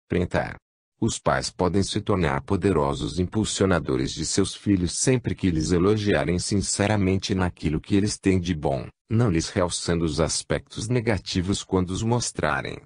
enfrentar. Os pais podem se tornar poderosos impulsionadores de seus filhos sempre que lhes elogiarem sinceramente naquilo que eles têm de bom, não lhes realçando os aspectos negativos quando os mostrarem.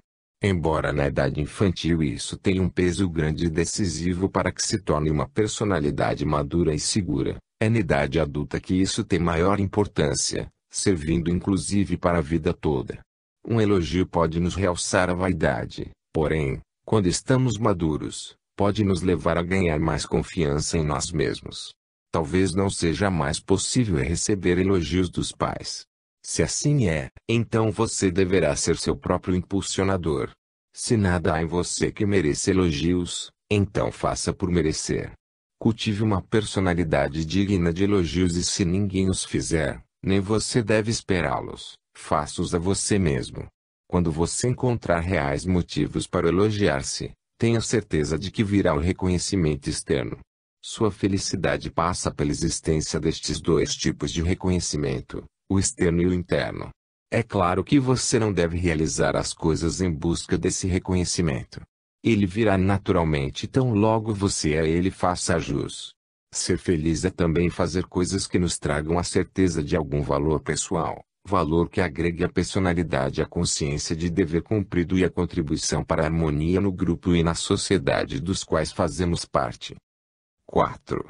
Embora na idade infantil isso tenha um peso grande e decisivo para que se torne uma personalidade madura e segura, é na idade adulta que isso tem maior importância, servindo inclusive para a vida toda. Um elogio pode nos realçar a vaidade, porém, quando estamos maduros, pode nos levar a ganhar mais confiança em nós mesmos. Talvez não seja mais possível receber elogios dos pais. Se assim é, então você deverá ser seu próprio impulsionador. Se nada há em você que mereça elogios, então faça por merecer. Cultive uma personalidade digna de elogios e se ninguém os fizer, nem você deve esperá-los, faça-os a você mesmo. Quando você encontrar reais motivos para elogiar-se, tenha certeza de que virá o reconhecimento externo. Sua felicidade passa pela existência destes dois tipos de reconhecimento, o externo e o interno. É claro que você não deve realizar as coisas em busca desse reconhecimento. Ele virá naturalmente tão logo você a ele faça jus. Ser feliz é também fazer coisas que nos tragam a certeza de algum valor pessoal, valor que agregue à personalidade a consciência de dever cumprido e a contribuição para a harmonia no grupo e na sociedade dos quais fazemos parte. 4.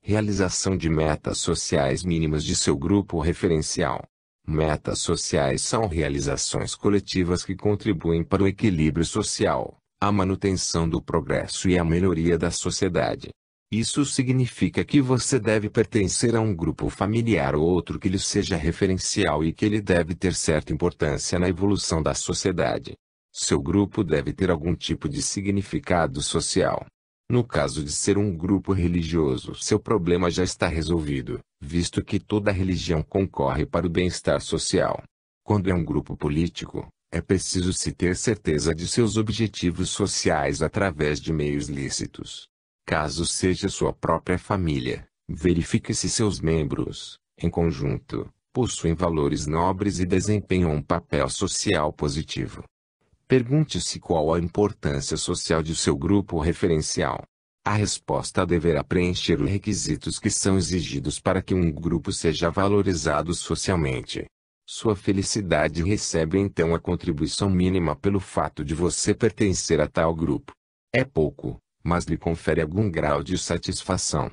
Realização de metas sociais mínimas de seu grupo referencial. Metas sociais são realizações coletivas que contribuem para o equilíbrio social, a manutenção do progresso e a melhoria da sociedade. Isso significa que você deve pertencer a um grupo familiar ou outro que lhe seja referencial e que ele deve ter certa importância na evolução da sociedade. Seu grupo deve ter algum tipo de significado social. No caso de ser um grupo religioso, seu problema já está resolvido, visto que toda religião concorre para o bem-estar social. Quando é um grupo político, é preciso se ter certeza de seus objetivos sociais através de meios lícitos. Caso seja sua própria família, verifique se seus membros, em conjunto, possuem valores nobres e desempenham um papel social positivo. Pergunte-se qual a importância social de seu grupo referencial. A resposta deverá preencher os requisitos que são exigidos para que um grupo seja valorizado socialmente. Sua felicidade recebe então a contribuição mínima pelo fato de você pertencer a tal grupo. É pouco, mas lhe confere algum grau de satisfação.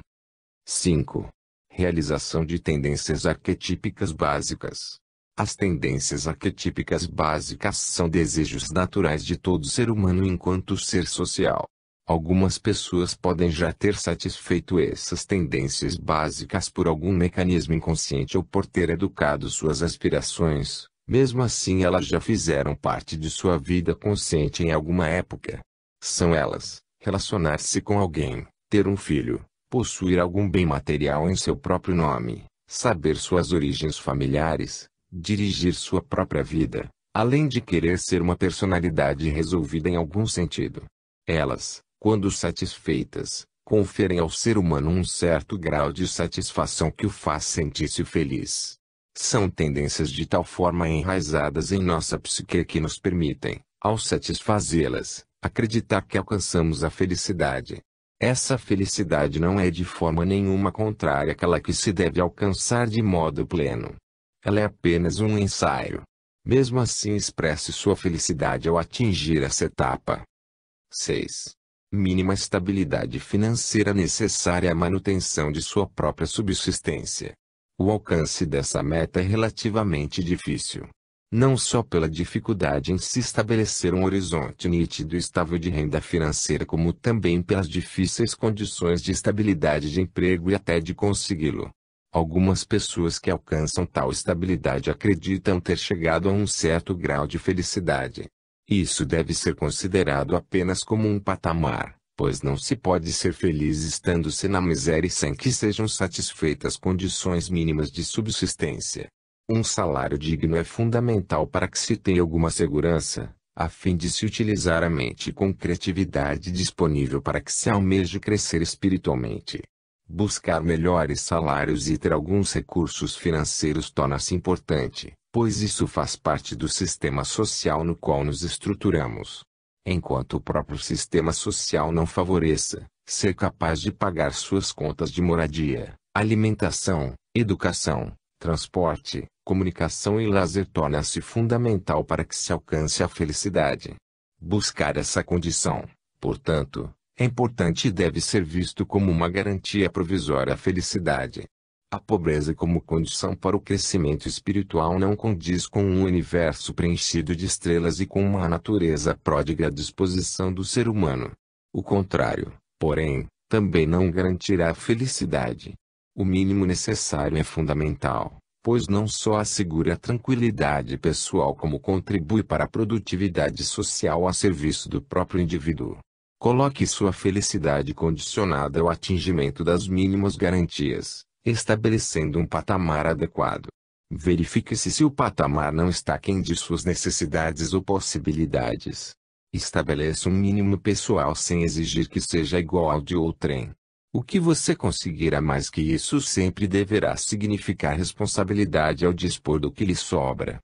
5. Realização de tendências arquetípicas básicas. As tendências arquetípicas básicas são desejos naturais de todo ser humano enquanto ser social. Algumas pessoas podem já ter satisfeito essas tendências básicas por algum mecanismo inconsciente ou por ter educado suas aspirações, mesmo assim elas já fizeram parte de sua vida consciente em alguma época. São elas: relacionar-se com alguém, ter um filho, possuir algum bem material em seu próprio nome, saber suas origens familiares, dirigir sua própria vida, além de querer ser uma personalidade resolvida em algum sentido. Elas, quando satisfeitas, conferem ao ser humano um certo grau de satisfação que o faz sentir-se feliz. São tendências de tal forma enraizadas em nossa psique que nos permitem, ao satisfazê-las, acreditar que alcançamos a felicidade. Essa felicidade não é de forma nenhuma contrária àquela que se deve alcançar de modo pleno. Ela é apenas um ensaio. Mesmo assim, expresse sua felicidade ao atingir essa etapa. 6. Mínima estabilidade financeira necessária à manutenção de sua própria subsistência. O alcance dessa meta é relativamente difícil. Não só pela dificuldade em se estabelecer um horizonte nítido e estável de renda financeira, como também pelas difíceis condições de estabilidade de emprego e até de consegui-lo. Algumas pessoas que alcançam tal estabilidade acreditam ter chegado a um certo grau de felicidade. Isso deve ser considerado apenas como um patamar, pois não se pode ser feliz estando-se na miséria sem que sejam satisfeitas condições mínimas de subsistência. Um salário digno é fundamental para que se tenha alguma segurança, a fim de se utilizar a mente com criatividade disponível para que se almeje crescer espiritualmente. Buscar melhores salários e ter alguns recursos financeiros torna-se importante, pois isso faz parte do sistema social no qual nos estruturamos. enquanto o próprio sistema social não favoreça, ser capaz de pagar suas contas de moradia, alimentação, educação, transporte, comunicação e lazer torna-se fundamental para que se alcance a felicidade. Buscar essa condição, portanto, é importante e deve ser visto como uma garantia provisória à felicidade. A pobreza como condição para o crescimento espiritual não condiz com um universo preenchido de estrelas e com uma natureza pródiga à disposição do ser humano. O contrário, porém, também não garantirá a felicidade. O mínimo necessário é fundamental, pois não só assegura a tranquilidade pessoal como contribui para a produtividade social a serviço do próprio indivíduo. Coloque sua felicidade condicionada ao atingimento das mínimas garantias, estabelecendo um patamar adequado. Verifique-se se o patamar não está aquém de suas necessidades ou possibilidades. Estabeleça um mínimo pessoal sem exigir que seja igual ao de outrem. O que você conseguirá mais que isso sempre deverá significar responsabilidade ao dispor do que lhe sobra.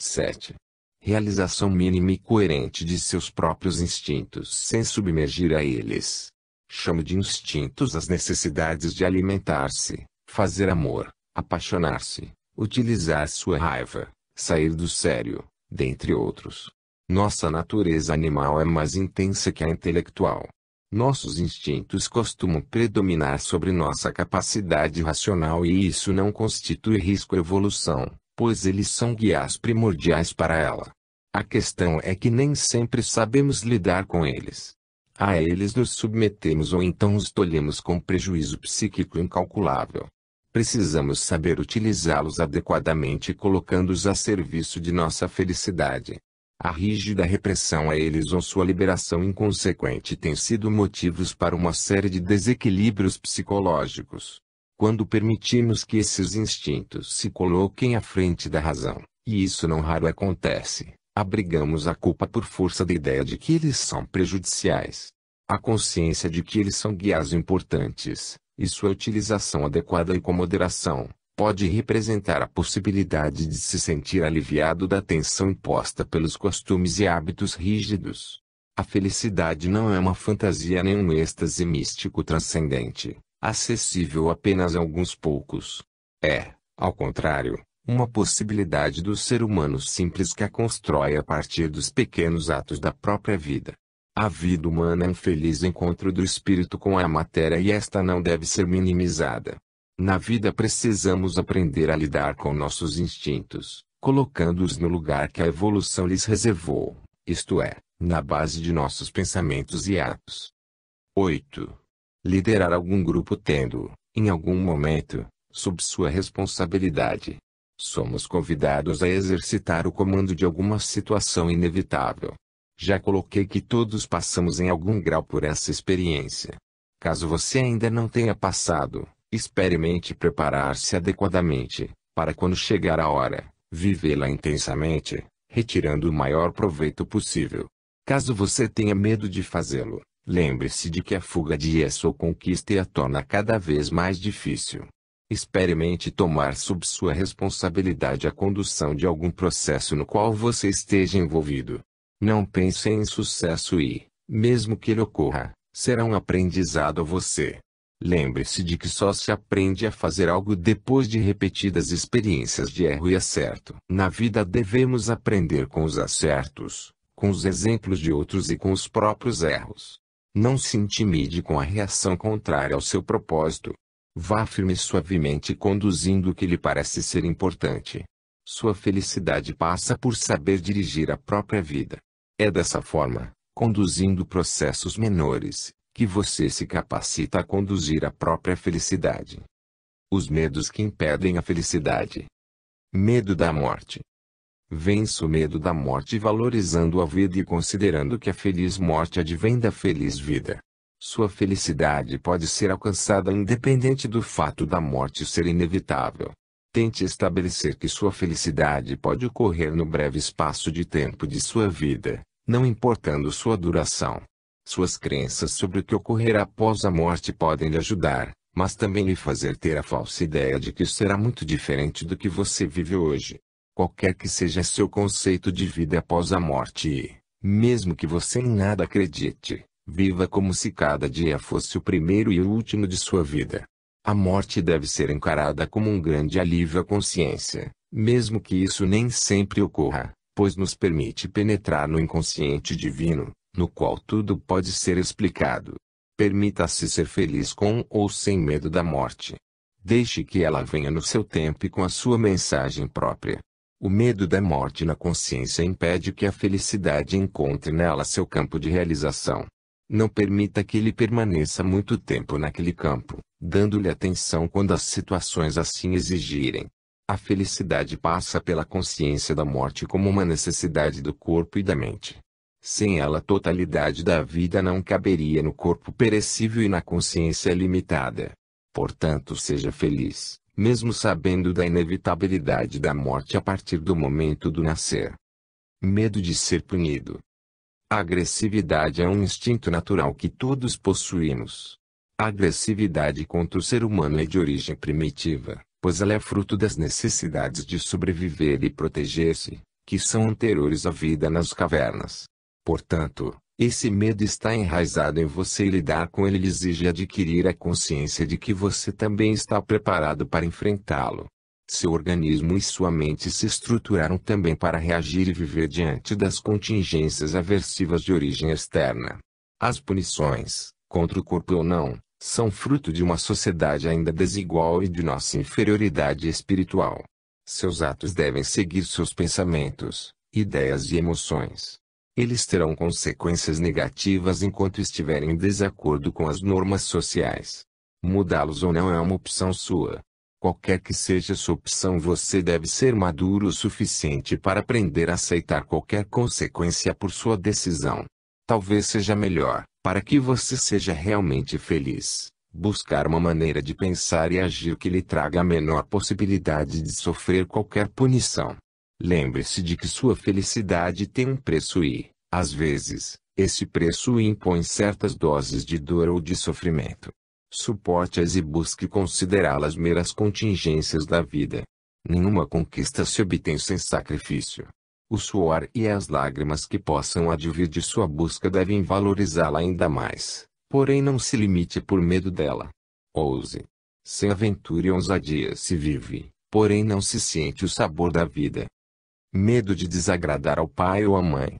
7. Realização mínima e coerente de seus próprios instintos sem submergir a eles. Chamo de instintos as necessidades de alimentar-se, fazer amor, apaixonar-se, utilizar sua raiva, sair do sério, dentre outros. Nossa natureza animal é mais intensa que a intelectual. Nossos instintos costumam predominar sobre nossa capacidade racional e isso não constitui risco à evolução, pois eles são guias primordiais para ela. A questão é que nem sempre sabemos lidar com eles. A eles nos submetemos ou então os tolhemos com prejuízo psíquico incalculável. Precisamos saber utilizá-los adequadamente colocando-os a serviço de nossa felicidade. A rígida repressão a eles ou sua liberação inconsequente têm sido motivos para uma série de desequilíbrios psicológicos. Quando permitimos que esses instintos se coloquem à frente da razão, e isso não raro acontece, abrigamos a culpa por força da ideia de que eles são prejudiciais. A consciência de que eles são guias importantes, e sua utilização adequada e com moderação, pode representar a possibilidade de se sentir aliviado da tensão imposta pelos costumes e hábitos rígidos. A felicidade não é uma fantasia nem um êxtase místico transcendente, acessível apenas a alguns poucos. É, ao contrário, uma possibilidade do ser humano simples que a constrói a partir dos pequenos atos da própria vida. A vida humana é um feliz encontro do espírito com a matéria e esta não deve ser minimizada. Na vida precisamos aprender a lidar com nossos instintos, colocando-os no lugar que a evolução lhes reservou, isto é, na base de nossos pensamentos e atos. 8. Liderar algum grupo tendo, em algum momento, sob sua responsabilidade. Somos convidados a exercitar o comando de alguma situação inevitável. Já coloquei que todos passamos em algum grau por essa experiência. Caso você ainda não tenha passado, experimente preparar-se adequadamente, para quando chegar a hora, vivê-la intensamente, retirando o maior proveito possível. Caso você tenha medo de fazê-lo, lembre-se de que a fuga de sua conquista a torna cada vez mais difícil. Experimente tomar sob sua responsabilidade a condução de algum processo no qual você esteja envolvido. Não pense em sucesso e, mesmo que ele ocorra, será um aprendizado a você. Lembre-se de que só se aprende a fazer algo depois de repetidas experiências de erro e acerto. Na vida devemos aprender com os acertos, com os exemplos de outros e com os próprios erros. Não se intimide com a reação contrária ao seu propósito. Vá firme e suavemente conduzindo o que lhe parece ser importante. Sua felicidade passa por saber dirigir a própria vida. É dessa forma, conduzindo processos menores, que você se capacita a conduzir a própria felicidade. Os medos que impedem a felicidade. Medo da morte. Vença o medo da morte valorizando a vida e considerando que a feliz morte advém da feliz vida. Sua felicidade pode ser alcançada independente do fato da morte ser inevitável. Tente estabelecer que sua felicidade pode ocorrer no breve espaço de tempo de sua vida, não importando sua duração. Suas crenças sobre o que ocorrerá após a morte podem lhe ajudar, mas também lhe fazer ter a falsa ideia de que será muito diferente do que você vive hoje. Qualquer que seja seu conceito de vida após a morte, Mesmo que você em nada acredite, viva como se cada dia fosse o primeiro e o último de sua vida. A morte deve ser encarada como um grande alívio à consciência, mesmo que isso nem sempre ocorra, pois nos permite penetrar no inconsciente divino, no qual tudo pode ser explicado. Permita-se ser feliz com ou sem medo da morte. Deixe que ela venha no seu tempo e com a sua mensagem própria. O medo da morte na consciência impede que a felicidade encontre nela seu campo de realização. Não permita que ele permaneça muito tempo naquele campo, dando-lhe atenção quando as situações assim exigirem. A felicidade passa pela consciência da morte como uma necessidade do corpo e da mente. Sem ela, a totalidade da vida não caberia no corpo perecível e na consciência limitada. Portanto, seja feliz, mesmo sabendo da inevitabilidade da morte a partir do momento do nascer. Medo de ser punido. A agressividade é um instinto natural que todos possuímos. A agressividade contra o ser humano é de origem primitiva, pois ela é fruto das necessidades de sobreviver e proteger-se, que são anteriores à vida nas cavernas. Portanto, esse medo está enraizado em você e lidar com ele lhe exige adquirir a consciência de que você também está preparado para enfrentá-lo. Seu organismo e sua mente se estruturaram também para reagir e viver diante das contingências aversivas de origem externa. As punições, contra o corpo ou não, são fruto de uma sociedade ainda desigual e de nossa inferioridade espiritual. Seus atos devem seguir seus pensamentos, ideias e emoções. Eles terão consequências negativas enquanto estiverem em desacordo com as normas sociais. Mudá-los ou não é uma opção sua. Qualquer que seja sua opção, você deve ser maduro o suficiente para aprender a aceitar qualquer consequência por sua decisão. Talvez seja melhor, para que você seja realmente feliz, buscar uma maneira de pensar e agir que lhe traga a menor possibilidade de sofrer qualquer punição. Lembre-se de que sua felicidade tem um preço e, às vezes, esse preço impõe certas doses de dor ou de sofrimento. Suporte-as e busque considerá-las meras contingências da vida. Nenhuma conquista se obtém sem sacrifício. O suor e as lágrimas que possam advir de sua busca devem valorizá-la ainda mais, porém não se limite por medo dela. Ouse. Sem aventura e ousadia se vive, porém não se sente o sabor da vida. Medo de desagradar ao pai ou à mãe.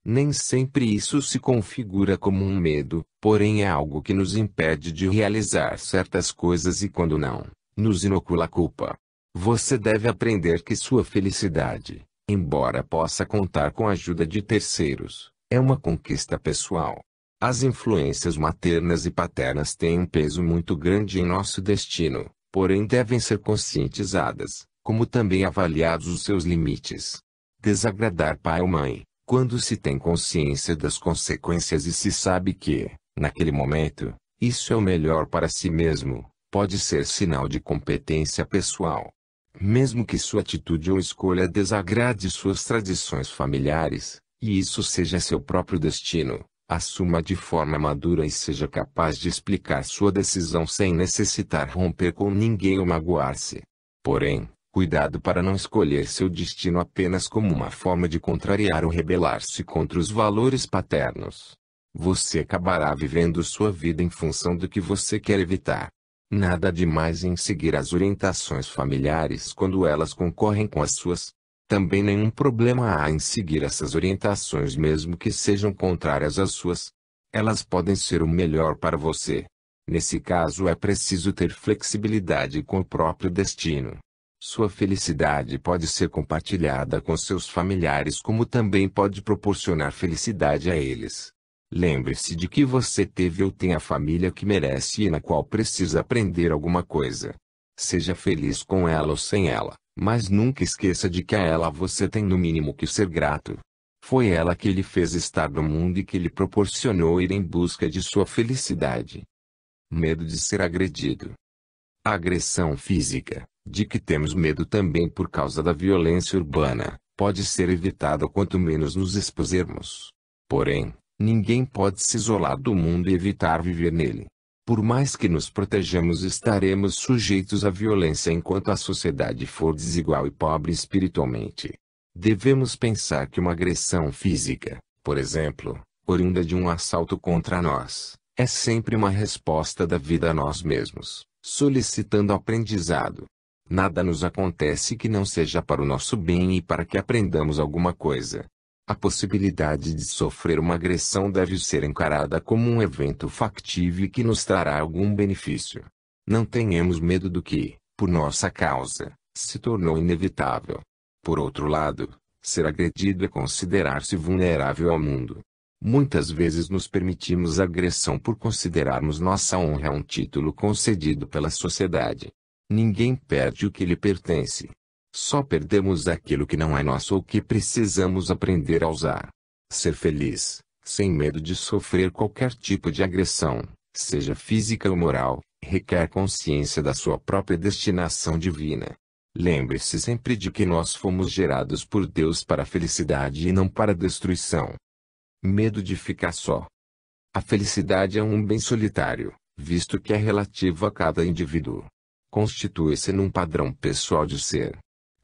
Nem sempre isso se configura como um medo, porém é algo que nos impede de realizar certas coisas e quando não, nos inocula a culpa. Você deve aprender que sua felicidade, embora possa contar com a ajuda de terceiros, é uma conquista pessoal. As influências maternas e paternas têm um peso muito grande em nosso destino, porém devem ser conscientizadas, como também avaliados os seus limites. Desagradar pai ou mãe, quando se tem consciência das consequências e se sabe que, naquele momento, isso é o melhor para si mesmo, pode ser sinal de competência pessoal. Mesmo que sua atitude ou escolha desagrade suas tradições familiares, e isso seja seu próprio destino, assuma de forma madura e seja capaz de explicar sua decisão sem necessitar romper com ninguém ou magoar-se. Porém, cuidado para não escolher seu destino apenas como uma forma de contrariar ou rebelar-se contra os valores paternos. Você acabará vivendo sua vida em função do que você quer evitar. Nada demais em seguir as orientações familiares quando elas concorrem com as suas. Também nenhum problema há em seguir essas orientações mesmo que sejam contrárias às suas. Elas podem ser o melhor para você. Nesse caso é preciso ter flexibilidade com o próprio destino. Sua felicidade pode ser compartilhada com seus familiares como também pode proporcionar felicidade a eles. Lembre-se de que você teve ou tem a família que merece e na qual precisa aprender alguma coisa. Seja feliz com ela ou sem ela, mas nunca esqueça de que a ela você tem no mínimo que ser grato. Foi ela que lhe fez estar no mundo e que lhe proporcionou ir em busca de sua felicidade. Medo de ser agredido. A agressão física, de que temos medo também por causa da violência urbana, pode ser evitada quanto menos nos expusermos. Porém, ninguém pode se isolar do mundo e evitar viver nele. Por mais que nos protejamos, estaremos sujeitos à violência enquanto a sociedade for desigual e pobre espiritualmente. Devemos pensar que uma agressão física, por exemplo, oriunda de um assalto contra nós, é sempre uma resposta da vida a nós mesmos, solicitando aprendizado. Nada nos acontece que não seja para o nosso bem e para que aprendamos alguma coisa. A possibilidade de sofrer uma agressão deve ser encarada como um evento factível que nos trará algum benefício. Não tenhamos medo do que, por nossa causa, se tornou inevitável. Por outro lado, ser agredido é considerar-se vulnerável ao mundo. Muitas vezes nos permitimos agressão por considerarmos nossa honra um título concedido pela sociedade. Ninguém perde o que lhe pertence. Só perdemos aquilo que não é nosso ou que precisamos aprender a usar. Ser feliz, sem medo de sofrer qualquer tipo de agressão, seja física ou moral, requer consciência da sua própria destinação divina. Lembre-se sempre de que nós fomos gerados por Deus para a felicidade e não para a destruição. Medo de ficar só. A felicidade é um bem solitário, visto que é relativo a cada indivíduo. Constitui-se num padrão pessoal de ser.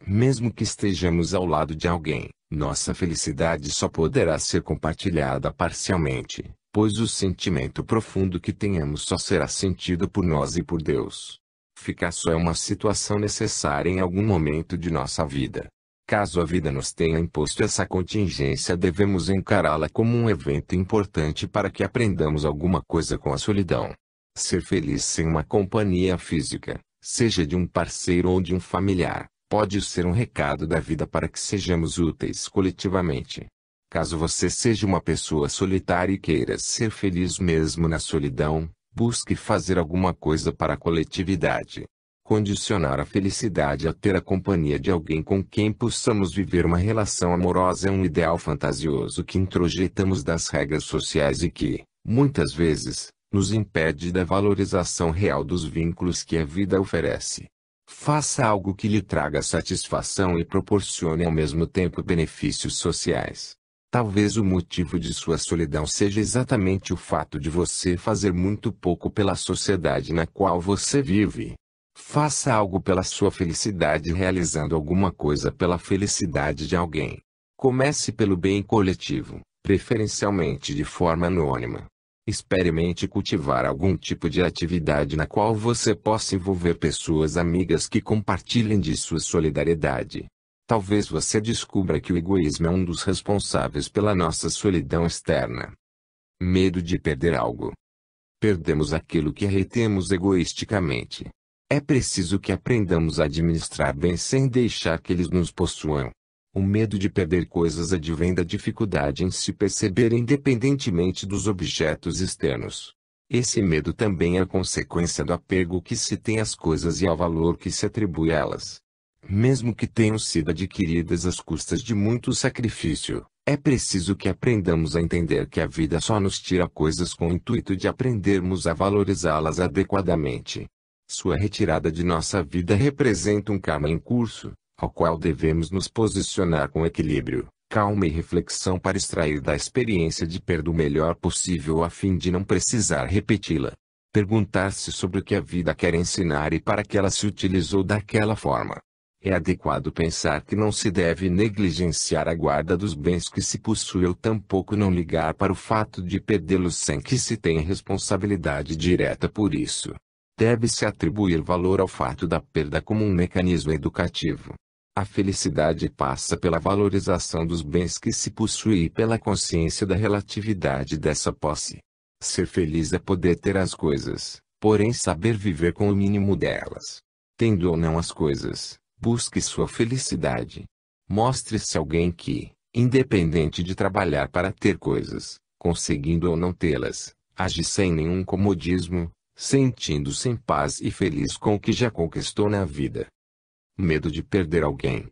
Mesmo que estejamos ao lado de alguém, nossa felicidade só poderá ser compartilhada parcialmente, pois o sentimento profundo que tenhamos só será sentido por nós e por Deus. Ficar só é uma situação necessária em algum momento de nossa vida. Caso a vida nos tenha imposto essa contingência, devemos encará-la como um evento importante para que aprendamos alguma coisa com a solidão. Ser feliz sem uma companhia física, seja de um parceiro ou de um familiar, pode ser um recado da vida para que sejamos úteis coletivamente. Caso você seja uma pessoa solitária e queira ser feliz mesmo na solidão, busque fazer alguma coisa para a coletividade. Condicionar a felicidade a ter a companhia de alguém com quem possamos viver uma relação amorosa é um ideal fantasioso que introjetamos das regras sociais e que, muitas vezes, nos impede da valorização real dos vínculos que a vida oferece. Faça algo que lhe traga satisfação e proporcione ao mesmo tempo benefícios sociais. Talvez o motivo de sua solidão seja exatamente o fato de você fazer muito pouco pela sociedade na qual você vive. Faça algo pela sua felicidade realizando alguma coisa pela felicidade de alguém. Comece pelo bem coletivo, preferencialmente de forma anônima. Experimente cultivar algum tipo de atividade na qual você possa envolver pessoas amigas que compartilhem de sua solidariedade. Talvez você descubra que o egoísmo é um dos responsáveis pela nossa solidão externa. Medo de perder algo. Perdemos aquilo que retemos egoisticamente. É preciso que aprendamos a administrar bem sem deixar que eles nos possuam. O medo de perder coisas advém da dificuldade em se perceber independentemente dos objetos externos. Esse medo também é consequência do apego que se tem às coisas e ao valor que se atribui a elas. Mesmo que tenham sido adquiridas às custas de muito sacrifício, é preciso que aprendamos a entender que a vida só nos tira coisas com o intuito de aprendermos a valorizá-las adequadamente. Sua retirada de nossa vida representa um karma em curso, ao qual devemos nos posicionar com equilíbrio, calma e reflexão para extrair da experiência de perda o melhor possível a fim de não precisar repeti-la. Perguntar-se sobre o que a vida quer ensinar e para que ela se utilizou daquela forma. É adequado pensar que não se deve negligenciar a guarda dos bens que se possui ou tampouco não ligar para o fato de perdê-los sem que se tenha responsabilidade direta por isso. Deve-se atribuir valor ao fato da perda como um mecanismo educativo. A felicidade passa pela valorização dos bens que se possui e pela consciência da relatividade dessa posse. Ser feliz é poder ter as coisas, porém saber viver com o mínimo delas. Tendo ou não as coisas, busque sua felicidade. Mostre-se alguém que, independente de trabalhar para ter coisas, conseguindo ou não tê-las, age sem nenhum comodismo, sentindo-se em paz e feliz com o que já conquistou na vida. Medo de perder alguém.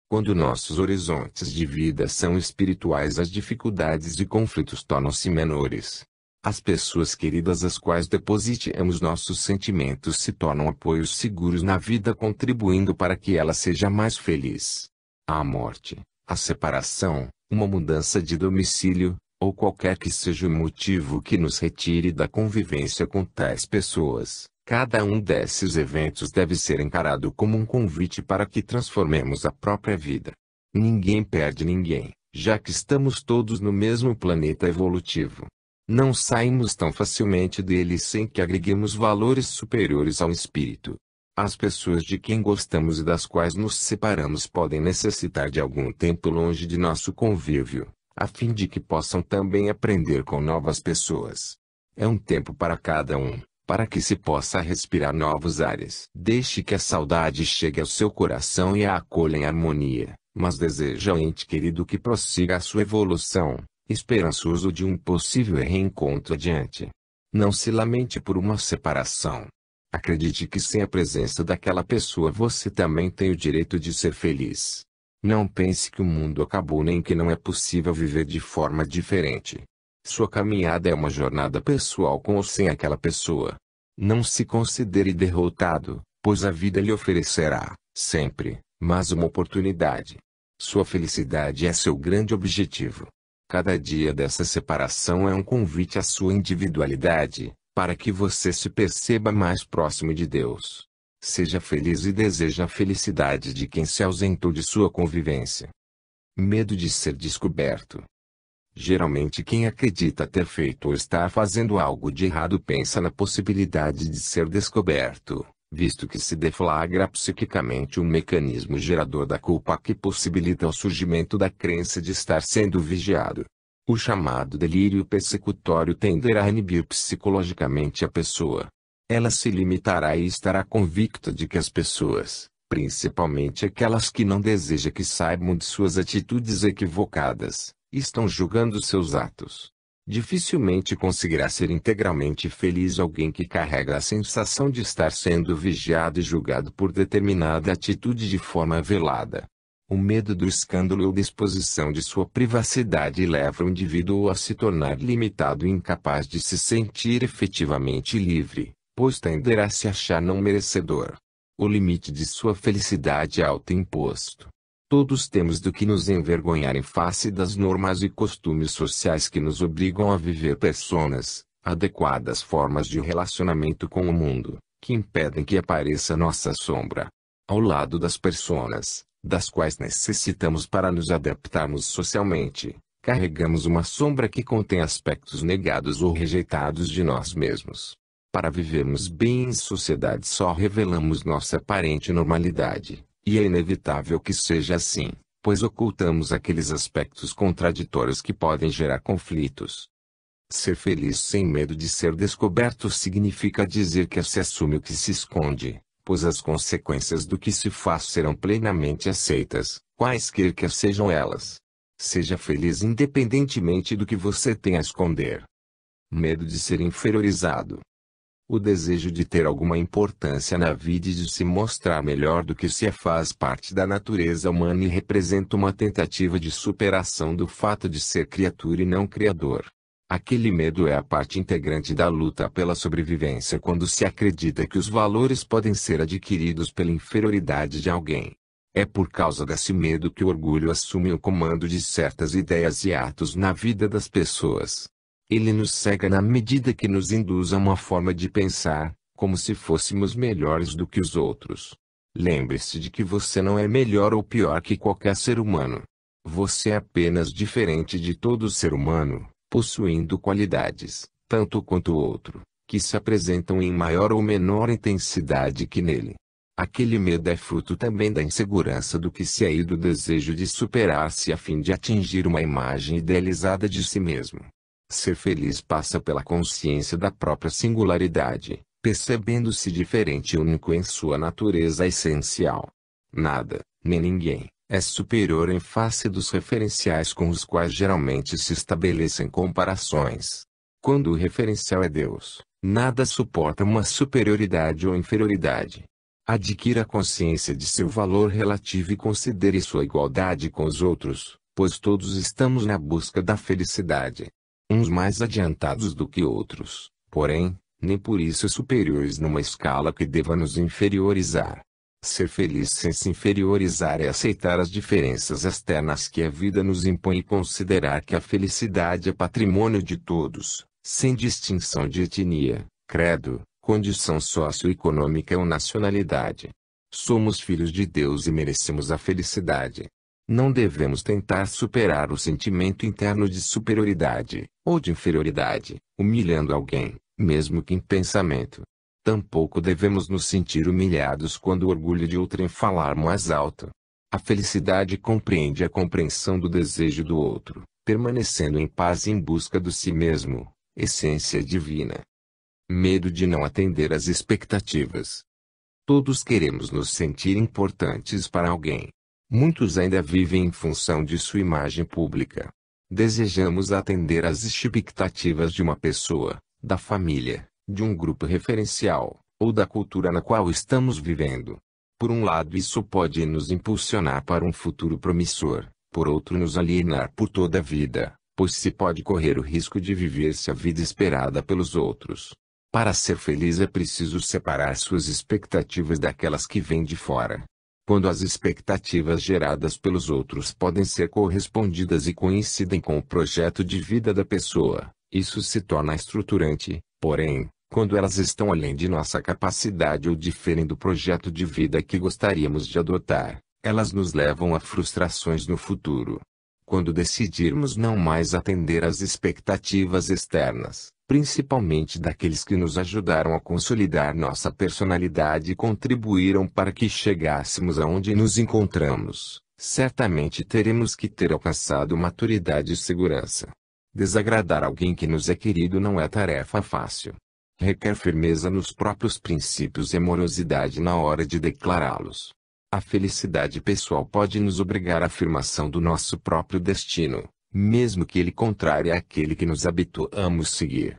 Quando nossos horizontes de vida são espirituais, as dificuldades e conflitos tornam-se menores. As pessoas queridas às quais depositamos nossos sentimentos se tornam apoios seguros na vida, contribuindo para que ela seja mais feliz. A morte, a separação, uma mudança de domicílio, ou qualquer que seja o motivo que nos retire da convivência com tais pessoas, cada um desses eventos deve ser encarado como um convite para que transformemos a própria vida. Ninguém perde ninguém, já que estamos todos no mesmo planeta evolutivo. Não saímos tão facilmente dele sem que agreguemos valores superiores ao espírito. As pessoas de quem gostamos e das quais nos separamos podem necessitar de algum tempo longe de nosso convívio, a fim de que possam também aprender com novas pessoas. É um tempo para cada um, para que se possa respirar novos ares. Deixe que a saudade chegue ao seu coração e a acolha em harmonia, mas deseja ao ente querido que prossiga a sua evolução, esperançoso de um possível reencontro adiante. Não se lamente por uma separação. Acredite que sem a presença daquela pessoa você também tem o direito de ser feliz. Não pense que o mundo acabou nem que não é possível viver de forma diferente. Sua caminhada é uma jornada pessoal com ou sem aquela pessoa. Não se considere derrotado, pois a vida lhe oferecerá, sempre, mais uma oportunidade. Sua felicidade é seu grande objetivo. Cada dia dessa separação é um convite à sua individualidade, para que você se perceba mais próximo de Deus. Seja feliz e deseje a felicidade de quem se ausentou de sua convivência. Medo de ser descoberto. Geralmente quem acredita ter feito ou estar fazendo algo de errado pensa na possibilidade de ser descoberto, visto que se deflagra psiquicamente um mecanismo gerador da culpa que possibilita o surgimento da crença de estar sendo vigiado. O chamado delírio persecutório tenderá a inibir psicologicamente a pessoa. Ela se limitará e estará convicta de que as pessoas, principalmente aquelas que não deseja que saibam de suas atitudes equivocadas, estão julgando seus atos. Dificilmente conseguirá ser integralmente feliz alguém que carrega a sensação de estar sendo vigiado e julgado por determinada atitude de forma velada. O medo do escândalo ou da exposição de sua privacidade leva o indivíduo a se tornar limitado e incapaz de se sentir efetivamente livre, pois tenderá a se achar não merecedor. O limite de sua felicidade é autoimposto. Todos temos do que nos envergonhar em face das normas e costumes sociais que nos obrigam a viver personas, adequadas formas de relacionamento com o mundo, que impedem que apareça nossa sombra. Ao lado das personas, das quais necessitamos para nos adaptarmos socialmente, carregamos uma sombra que contém aspectos negados ou rejeitados de nós mesmos. Para vivermos bem em sociedade só revelamos nossa aparente normalidade, e é inevitável que seja assim, pois ocultamos aqueles aspectos contraditórios que podem gerar conflitos. Ser feliz sem medo de ser descoberto significa dizer que se assume o que se esconde, pois as consequências do que se faz serão plenamente aceitas, quaisquer que sejam elas. Seja feliz independentemente do que você tem a esconder. Medo de ser inferiorizado. O desejo de ter alguma importância na vida e de se mostrar melhor do que se é faz parte da natureza humana e representa uma tentativa de superação do fato de ser criatura e não criador. Aquele medo é a parte integrante da luta pela sobrevivência quando se acredita que os valores podem ser adquiridos pela inferioridade de alguém. É por causa desse medo que o orgulho assume o comando de certas ideias e atos na vida das pessoas. Ele nos cega na medida que nos induz a uma forma de pensar, como se fôssemos melhores do que os outros. Lembre-se de que você não é melhor ou pior que qualquer ser humano. Você é apenas diferente de todo ser humano, possuindo qualidades, tanto quanto o outro, que se apresentam em maior ou menor intensidade que nele. Aquele medo é fruto também da insegurança do que se é e do desejo de superar-se a fim de atingir uma imagem idealizada de si mesmo. Ser feliz passa pela consciência da própria singularidade, percebendo-se diferente e único em sua natureza essencial. Nada, nem ninguém, é superior em face dos referenciais com os quais geralmente se estabelecem comparações. Quando o referencial é Deus, nada suporta uma superioridade ou inferioridade. Adquira consciência de seu valor relativo e considere sua igualdade com os outros, pois todos estamos na busca da felicidade. Uns mais adiantados do que outros, porém, nem por isso superiores numa escala que deva nos inferiorizar. Ser feliz sem se inferiorizar é aceitar as diferenças externas que a vida nos impõe e considerar que a felicidade é patrimônio de todos, sem distinção de etnia, credo, condição socioeconômica ou nacionalidade. Somos filhos de Deus e merecemos a felicidade. Não devemos tentar superar o sentimento interno de superioridade, ou de inferioridade, humilhando alguém, mesmo que em pensamento. Tampouco devemos nos sentir humilhados quando o orgulho de outrem falar mais alto. A felicidade compreende a compreensão do desejo do outro, permanecendo em paz em busca do si mesmo, essência divina. Medo de não atender às expectativas. Todos queremos nos sentir importantes para alguém. Muitos ainda vivem em função de sua imagem pública. Desejamos atender às expectativas de uma pessoa, da família, de um grupo referencial, ou da cultura na qual estamos vivendo. Por um lado, isso pode nos impulsionar para um futuro promissor, por outro, nos alienar por toda a vida, pois se pode correr o risco de viver-se a vida esperada pelos outros. Para ser feliz é preciso separar suas expectativas daquelas que vêm de fora. Quando as expectativas geradas pelos outros podem ser correspondidas e coincidem com o projeto de vida da pessoa, isso se torna estruturante. Porém, quando elas estão além de nossa capacidade ou diferem do projeto de vida que gostaríamos de adotar, elas nos levam a frustrações no futuro. Quando decidirmos não mais atender às expectativas externas, principalmente daqueles que nos ajudaram a consolidar nossa personalidade e contribuíram para que chegássemos aonde nos encontramos, certamente teremos que ter alcançado maturidade e segurança. Desagradar alguém que nos é querido não é tarefa fácil. Requer firmeza nos próprios princípios e amorosidade na hora de declará-los. A felicidade pessoal pode nos obrigar à afirmação do nosso próprio destino, mesmo que ele contrário àquele que nos habituamos seguir.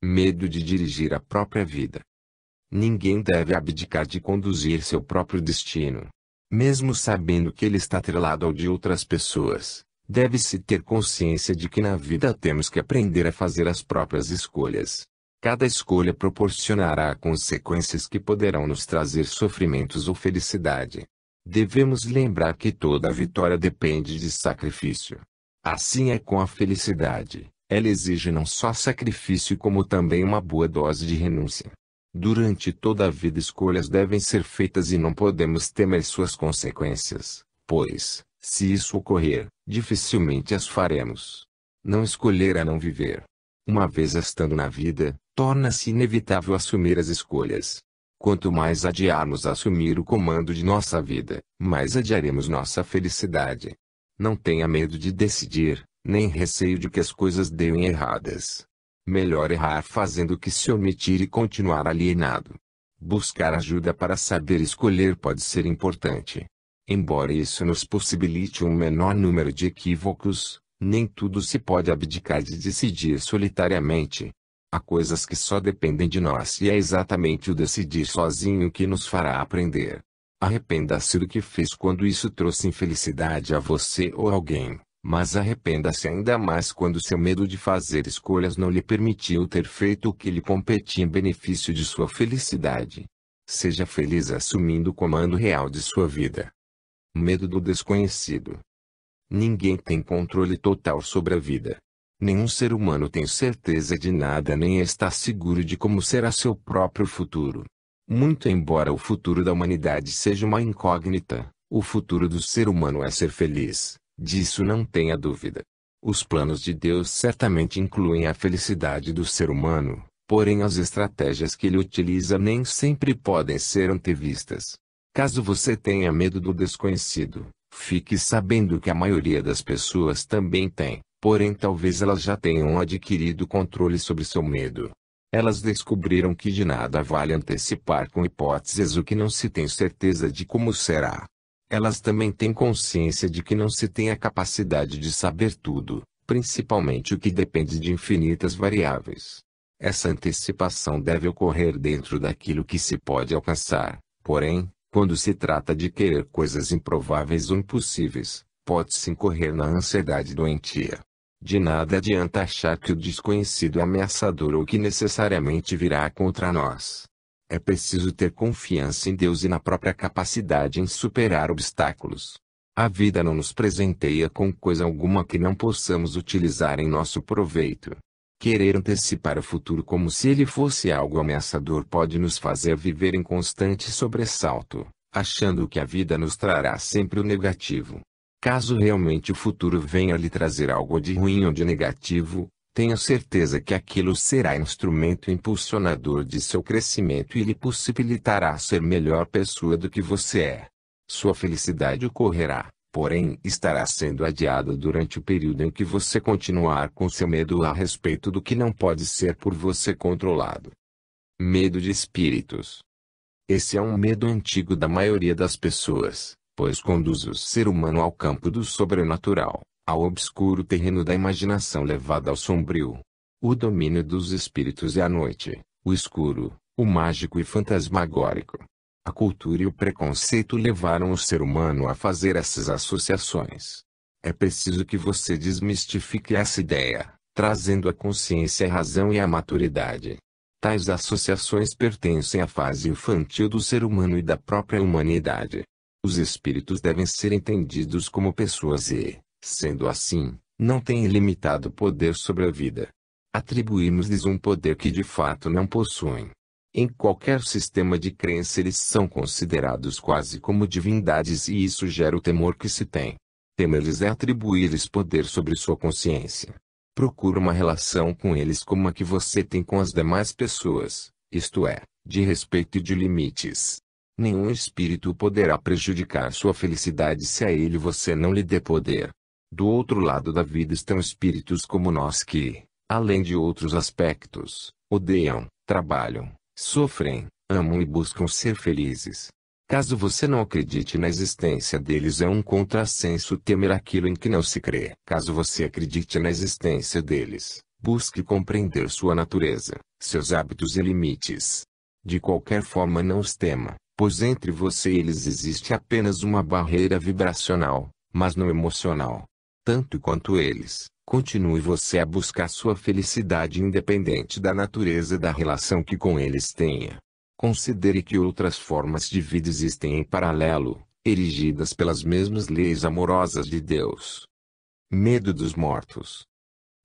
Medo de dirigir a própria vida. Ninguém deve abdicar de conduzir seu próprio destino. Mesmo sabendo que ele está atrelado ao de outras pessoas, deve-se ter consciência de que na vida temos que aprender a fazer as próprias escolhas. Cada escolha proporcionará consequências que poderão nos trazer sofrimentos ou felicidade. Devemos lembrar que toda vitória depende de sacrifício. Assim é com a felicidade, ela exige não só sacrifício como também uma boa dose de renúncia. Durante toda a vida escolhas devem ser feitas e não podemos temer suas consequências, pois, se isso ocorrer, dificilmente as faremos. Não escolher é não viver. Uma vez estando na vida, torna-se inevitável assumir as escolhas. Quanto mais adiarmos assumir o comando de nossa vida, mais adiaremos nossa felicidade. Não tenha medo de decidir, nem receio de que as coisas deem erradas. Melhor errar fazendo que se omitir e continuar alienado. Buscar ajuda para saber escolher pode ser importante. Embora isso nos possibilite um menor número de equívocos, nem tudo se pode abdicar de decidir solitariamente. Há coisas que só dependem de nós e é exatamente o decidir sozinho que nos fará aprender. Arrependa-se do que fez quando isso trouxe infelicidade a você ou a alguém, mas arrependa-se ainda mais quando seu medo de fazer escolhas não lhe permitiu ter feito o que lhe competia em benefício de sua felicidade. Seja feliz assumindo o comando real de sua vida. Medo do desconhecido. Ninguém tem controle total sobre a vida. Nenhum ser humano tem certeza de nada nem está seguro de como será seu próprio futuro. Muito embora o futuro da humanidade seja uma incógnita, o futuro do ser humano é ser feliz, disso não tenha dúvida. Os planos de Deus certamente incluem a felicidade do ser humano, porém as estratégias que ele utiliza nem sempre podem ser antevistas. Caso você tenha medo do desconhecido, fique sabendo que a maioria das pessoas também tem, porém talvez elas já tenham adquirido controle sobre seu medo. Elas descobriram que de nada vale antecipar com hipóteses o que não se tem certeza de como será. Elas também têm consciência de que não se tem a capacidade de saber tudo, principalmente o que depende de infinitas variáveis. Essa antecipação deve ocorrer dentro daquilo que se pode alcançar, porém, quando se trata de querer coisas improváveis ou impossíveis, pode-se incorrer na ansiedade doentia. De nada adianta achar que o desconhecido é ameaçador ou que necessariamente virá contra nós. É preciso ter confiança em Deus e na própria capacidade em superar obstáculos. A vida não nos presenteia com coisa alguma que não possamos utilizar em nosso proveito. Querer antecipar o futuro como se ele fosse algo ameaçador pode nos fazer viver em constante sobressalto, achando que a vida nos trará sempre o negativo. Caso realmente o futuro venha lhe trazer algo de ruim ou de negativo, tenha certeza que aquilo será instrumento impulsionador de seu crescimento e lhe possibilitará ser melhor pessoa do que você é. Sua felicidade ocorrerá, porém estará sendo adiada durante o período em que você continuar com seu medo a respeito do que não pode ser por você controlado. Medo de espíritos. Esse é um medo antigo da maioria das pessoas, pois conduz o ser humano ao campo do sobrenatural, ao obscuro terreno da imaginação levada ao sombrio. O domínio dos espíritos é a noite, o escuro, o mágico e fantasmagórico. A cultura e o preconceito levaram o ser humano a fazer essas associações. É preciso que você desmistifique essa ideia, trazendo a consciência, a razão e a maturidade. Tais associações pertencem à fase infantil do ser humano e da própria humanidade. Os espíritos devem ser entendidos como pessoas e, sendo assim, não têm ilimitado poder sobre a vida. Atribuímos-lhes um poder que de fato não possuem. Em qualquer sistema de crença eles são considerados quase como divindades e isso gera o temor que se tem. Temer-lhes é atribuir-lhes poder sobre sua consciência. Procura uma relação com eles como a que você tem com as demais pessoas, isto é, de respeito e de limites. Nenhum espírito poderá prejudicar sua felicidade se a ele você não lhe der poder. Do outro lado da vida estão espíritos como nós que, além de outros aspectos, odeiam, trabalham, sofrem, amam e buscam ser felizes. Caso você não acredite na existência deles, é um contrassenso temer aquilo em que não se crê. Caso você acredite na existência deles, busque compreender sua natureza, seus hábitos e limites. De qualquer forma não os tema, pois entre você e eles existe apenas uma barreira vibracional, mas não emocional. Tanto quanto eles, continue você a buscar sua felicidade independente da natureza da relação que com eles tenha. Considere que outras formas de vida existem em paralelo, erigidas pelas mesmas leis amorosas de Deus. Medo dos mortos.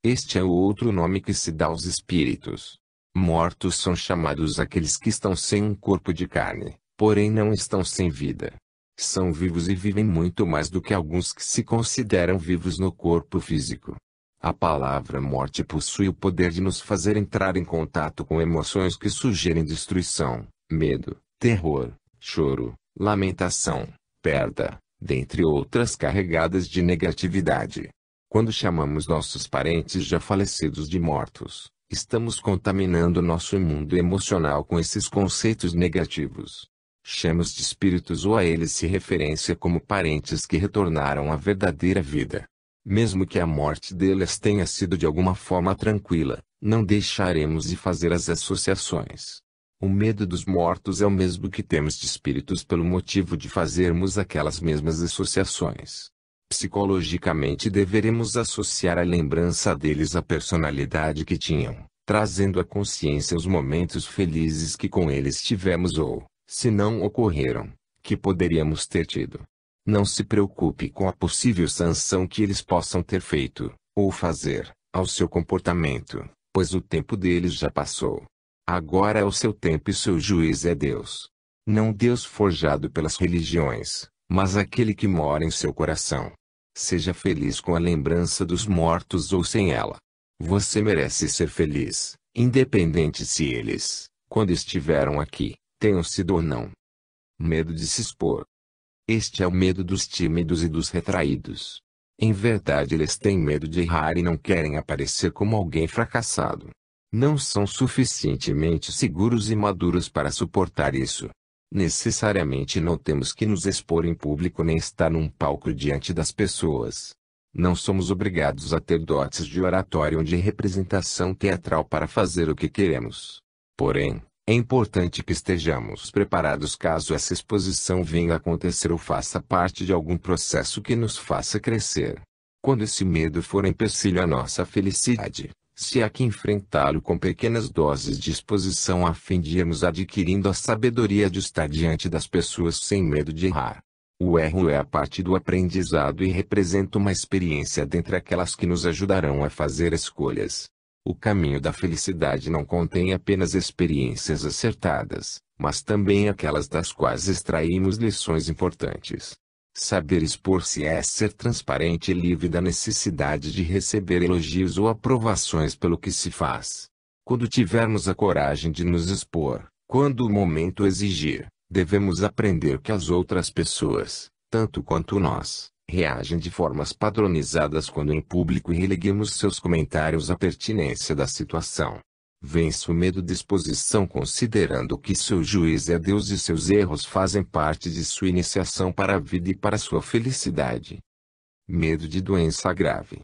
Este é o outro nome que se dá aos espíritos. Mortos são chamados aqueles que estão sem um corpo de carne, porém não estão sem vida. São vivos e vivem muito mais do que alguns que se consideram vivos no corpo físico. A palavra morte possui o poder de nos fazer entrar em contato com emoções que sugerem destruição, medo, terror, choro, lamentação, perda, dentre outras carregadas de negatividade. Quando chamamos nossos parentes já falecidos de mortos, estamos contaminando nosso mundo emocional com esses conceitos negativos. Chamos de espíritos ou a eles se referência como parentes que retornaram à verdadeira vida. Mesmo que a morte deles tenha sido de alguma forma tranquila, não deixaremos de fazer as associações. O medo dos mortos é o mesmo que temos de espíritos pelo motivo de fazermos aquelas mesmas associações. Psicologicamente deveremos associar a lembrança deles à personalidade que tinham, trazendo à consciência os momentos felizes que com eles tivemos ou, se não ocorreram, que poderíamos ter tido. Não se preocupe com a possível sanção que eles possam ter feito, ou fazer, ao seu comportamento, pois o tempo deles já passou. Agora é o seu tempo e seu juiz é Deus. Não Deus forjado pelas religiões, mas aquele que mora em seu coração. Seja feliz com a lembrança dos mortos ou sem ela. Você merece ser feliz, independente se eles, quando estiveram aqui, tenham sido ou não. Medo de se expor. Este é o medo dos tímidos e dos retraídos. Em verdade eles têm medo de errar e não querem aparecer como alguém fracassado. Não são suficientemente seguros e maduros para suportar isso. Necessariamente não temos que nos expor em público nem estar num palco diante das pessoas. Não somos obrigados a ter dotes de oratória ou de representação teatral para fazer o que queremos. Porém, é importante que estejamos preparados caso essa exposição venha a acontecer ou faça parte de algum processo que nos faça crescer. Quando esse medo for empecilho à nossa felicidade, se há que enfrentá-lo com pequenas doses de exposição a fim de irmos adquirindo a sabedoria de estar diante das pessoas sem medo de errar. O erro é a parte do aprendizado e representa uma experiência dentre aquelas que nos ajudarão a fazer escolhas. O caminho da felicidade não contém apenas experiências acertadas, mas também aquelas das quais extraímos lições importantes. Saber expor-se é ser transparente e livre da necessidade de receber elogios ou aprovações pelo que se faz. Quando tivermos a coragem de nos expor, quando o momento exigir, devemos aprender que as outras pessoas, tanto quanto nós, reagem de formas padronizadas quando em público e releguemos seus comentários à pertinência da situação. Vence o medo de exposição considerando que seu juiz é Deus e seus erros fazem parte de sua iniciação para a vida e para sua felicidade. Medo de doença grave.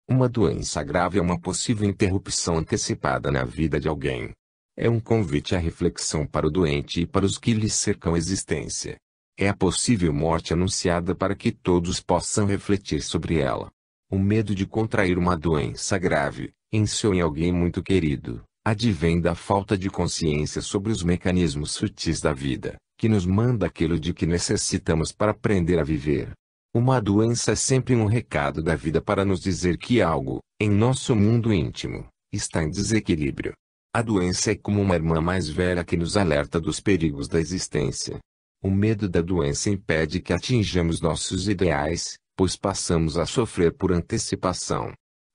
Uma doença grave é uma possível interrupção antecipada na vida de alguém. É um convite à reflexão para o doente e para os que lhe cercam a existência. É a possível morte anunciada para que todos possam refletir sobre ela. O medo de contrair uma doença grave, em si ou em alguém muito querido, advém da falta de consciência sobre os mecanismos sutis da vida, que nos manda aquilo de que necessitamos para aprender a viver. Uma doença é sempre um recado da vida para nos dizer que algo, em nosso mundo íntimo, está em desequilíbrio. A doença é como uma irmã mais velha que nos alerta dos perigos da existência. O medo da doença impede que atinjamos nossos ideais, pois passamos a sofrer por antecipação.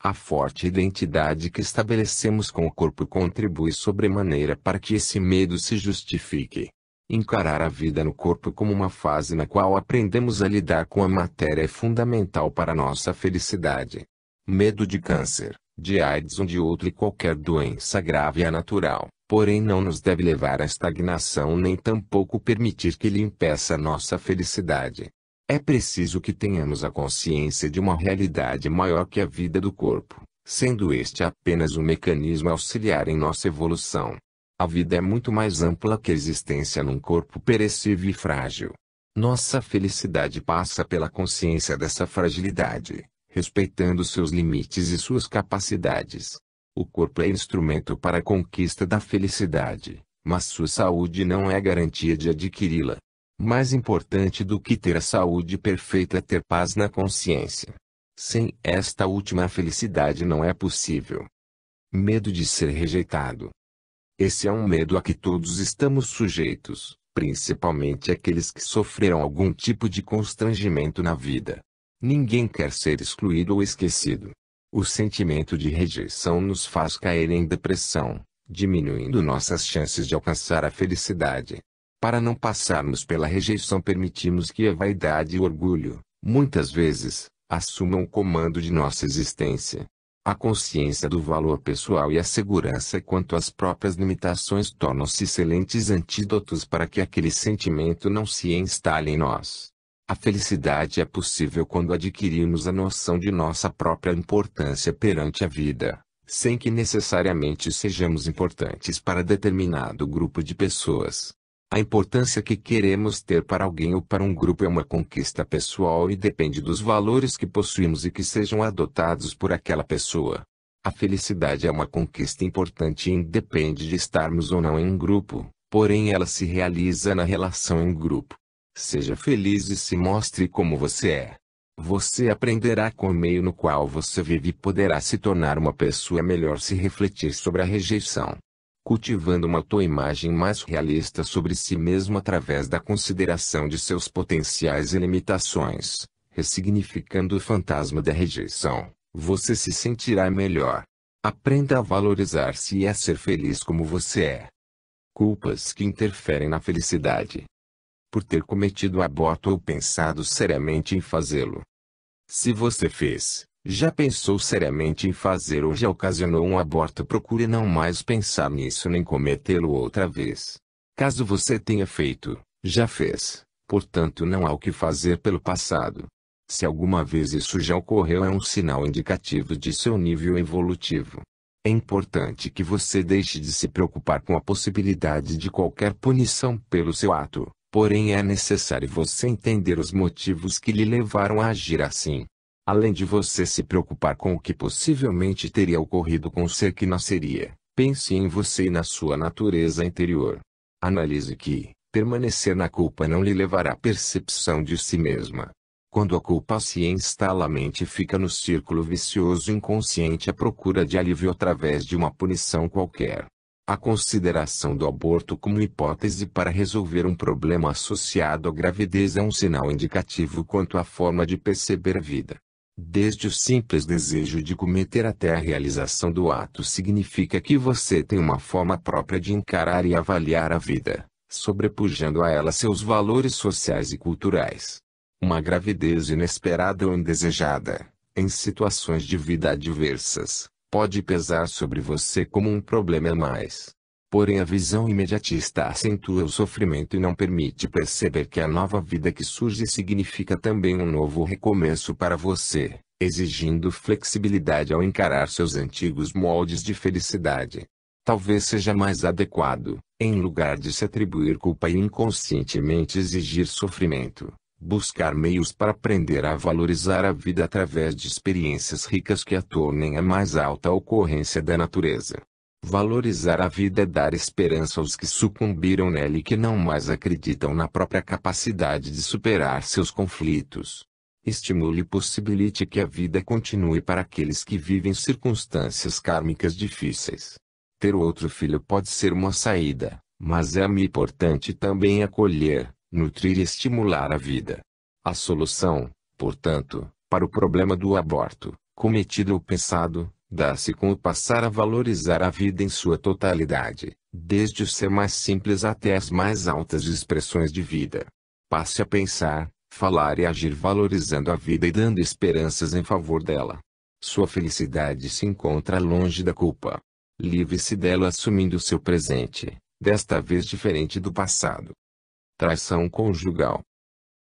A forte identidade que estabelecemos com o corpo contribui sobremaneira para que esse medo se justifique. Encarar a vida no corpo como uma fase na qual aprendemos a lidar com a matéria é fundamental para nossa felicidade. Medo de câncer, de AIDS ou de outra e qualquer doença grave é natural, porém não nos deve levar à estagnação nem tampouco permitir que lhe impeça nossa felicidade. É preciso que tenhamos a consciência de uma realidade maior que a vida do corpo, sendo este apenas um mecanismo auxiliar em nossa evolução. A vida é muito mais ampla que a existência num corpo perecível e frágil. Nossa felicidade passa pela consciência dessa fragilidade, respeitando seus limites e suas capacidades. O corpo é instrumento para a conquista da felicidade, mas sua saúde não é garantia de adquiri-la. Mais importante do que ter a saúde perfeita é ter paz na consciência. Sem esta última a felicidade não é possível. Medo de ser rejeitado. Esse é um medo a que todos estamos sujeitos, principalmente aqueles que sofreram algum tipo de constrangimento na vida. Ninguém quer ser excluído ou esquecido. O sentimento de rejeição nos faz cair em depressão, diminuindo nossas chances de alcançar a felicidade. Para não passarmos pela rejeição, permitimos que a vaidade e o orgulho, muitas vezes, assumam o comando de nossa existência. A consciência do valor pessoal e a segurança quanto às próprias limitações tornam-se excelentes antídotos para que aquele sentimento não se instale em nós. A felicidade é possível quando adquirimos a noção de nossa própria importância perante a vida, sem que necessariamente sejamos importantes para determinado grupo de pessoas. A importância que queremos ter para alguém ou para um grupo é uma conquista pessoal e depende dos valores que possuímos e que sejam adotados por aquela pessoa. A felicidade é uma conquista importante e independe de estarmos ou não em um grupo, porém ela se realiza na relação em grupo. Seja feliz e se mostre como você é. Você aprenderá com o meio no qual você vive e poderá se tornar uma pessoa melhor se refletir sobre a rejeição. Cultivando uma autoimagem mais realista sobre si mesmo através da consideração de seus potenciais e limitações, ressignificando o fantasma da rejeição, você se sentirá melhor. Aprenda a valorizar-se e a ser feliz como você é. Culpas que interferem na felicidade. Por ter cometido aborto ou pensado seriamente em fazê-lo. Se você fez, já pensou seriamente em fazer ou já ocasionou um aborto, procure não mais pensar nisso nem cometê-lo outra vez. Caso você tenha feito, já fez, portanto não há o que fazer pelo passado. Se alguma vez isso já ocorreu, é um sinal indicativo de seu nível evolutivo. É importante que você deixe de se preocupar com a possibilidade de qualquer punição pelo seu ato, porém é necessário você entender os motivos que lhe levaram a agir assim. Além de você se preocupar com o que possivelmente teria ocorrido com o ser que nasceria, pense em você e na sua natureza interior. Analise que, permanecer na culpa não lhe levará à percepção de si mesma. Quando a culpa se instala, a mente fica no círculo vicioso inconsciente à procura de alívio através de uma punição qualquer. A consideração do aborto como hipótese para resolver um problema associado à gravidez é um sinal indicativo quanto à forma de perceber a vida. Desde o simples desejo de cometer até a realização do ato significa que você tem uma forma própria de encarar e avaliar a vida, sobrepujando a ela seus valores sociais e culturais. Uma gravidez inesperada ou indesejada, em situações de vida adversas, pode pesar sobre você como um problema a mais. Porém, a visão imediatista acentua o sofrimento e não permite perceber que a nova vida que surge significa também um novo recomeço para você, exigindo flexibilidade ao encarar seus antigos moldes de felicidade. Talvez seja mais adequado, em lugar de se atribuir culpa e inconscientemente exigir sofrimento, buscar meios para aprender a valorizar a vida através de experiências ricas que a tornem a mais alta ocorrência da natureza. Valorizar a vida é dar esperança aos que sucumbiram nela e que não mais acreditam na própria capacidade de superar seus conflitos. Estimule e possibilite que a vida continue para aqueles que vivem circunstâncias kármicas difíceis. Ter outro filho pode ser uma saída, mas é importante também acolher, nutrir e estimular a vida. A solução, portanto, para o problema do aborto, cometido ou pensado, dá-se com o passar a valorizar a vida em sua totalidade, desde o ser mais simples até as mais altas expressões de vida. Passe a pensar, falar e agir valorizando a vida e dando esperanças em favor dela. Sua felicidade se encontra longe da culpa. Livre-se dela assumindo seu presente, desta vez diferente do passado. Traição conjugal.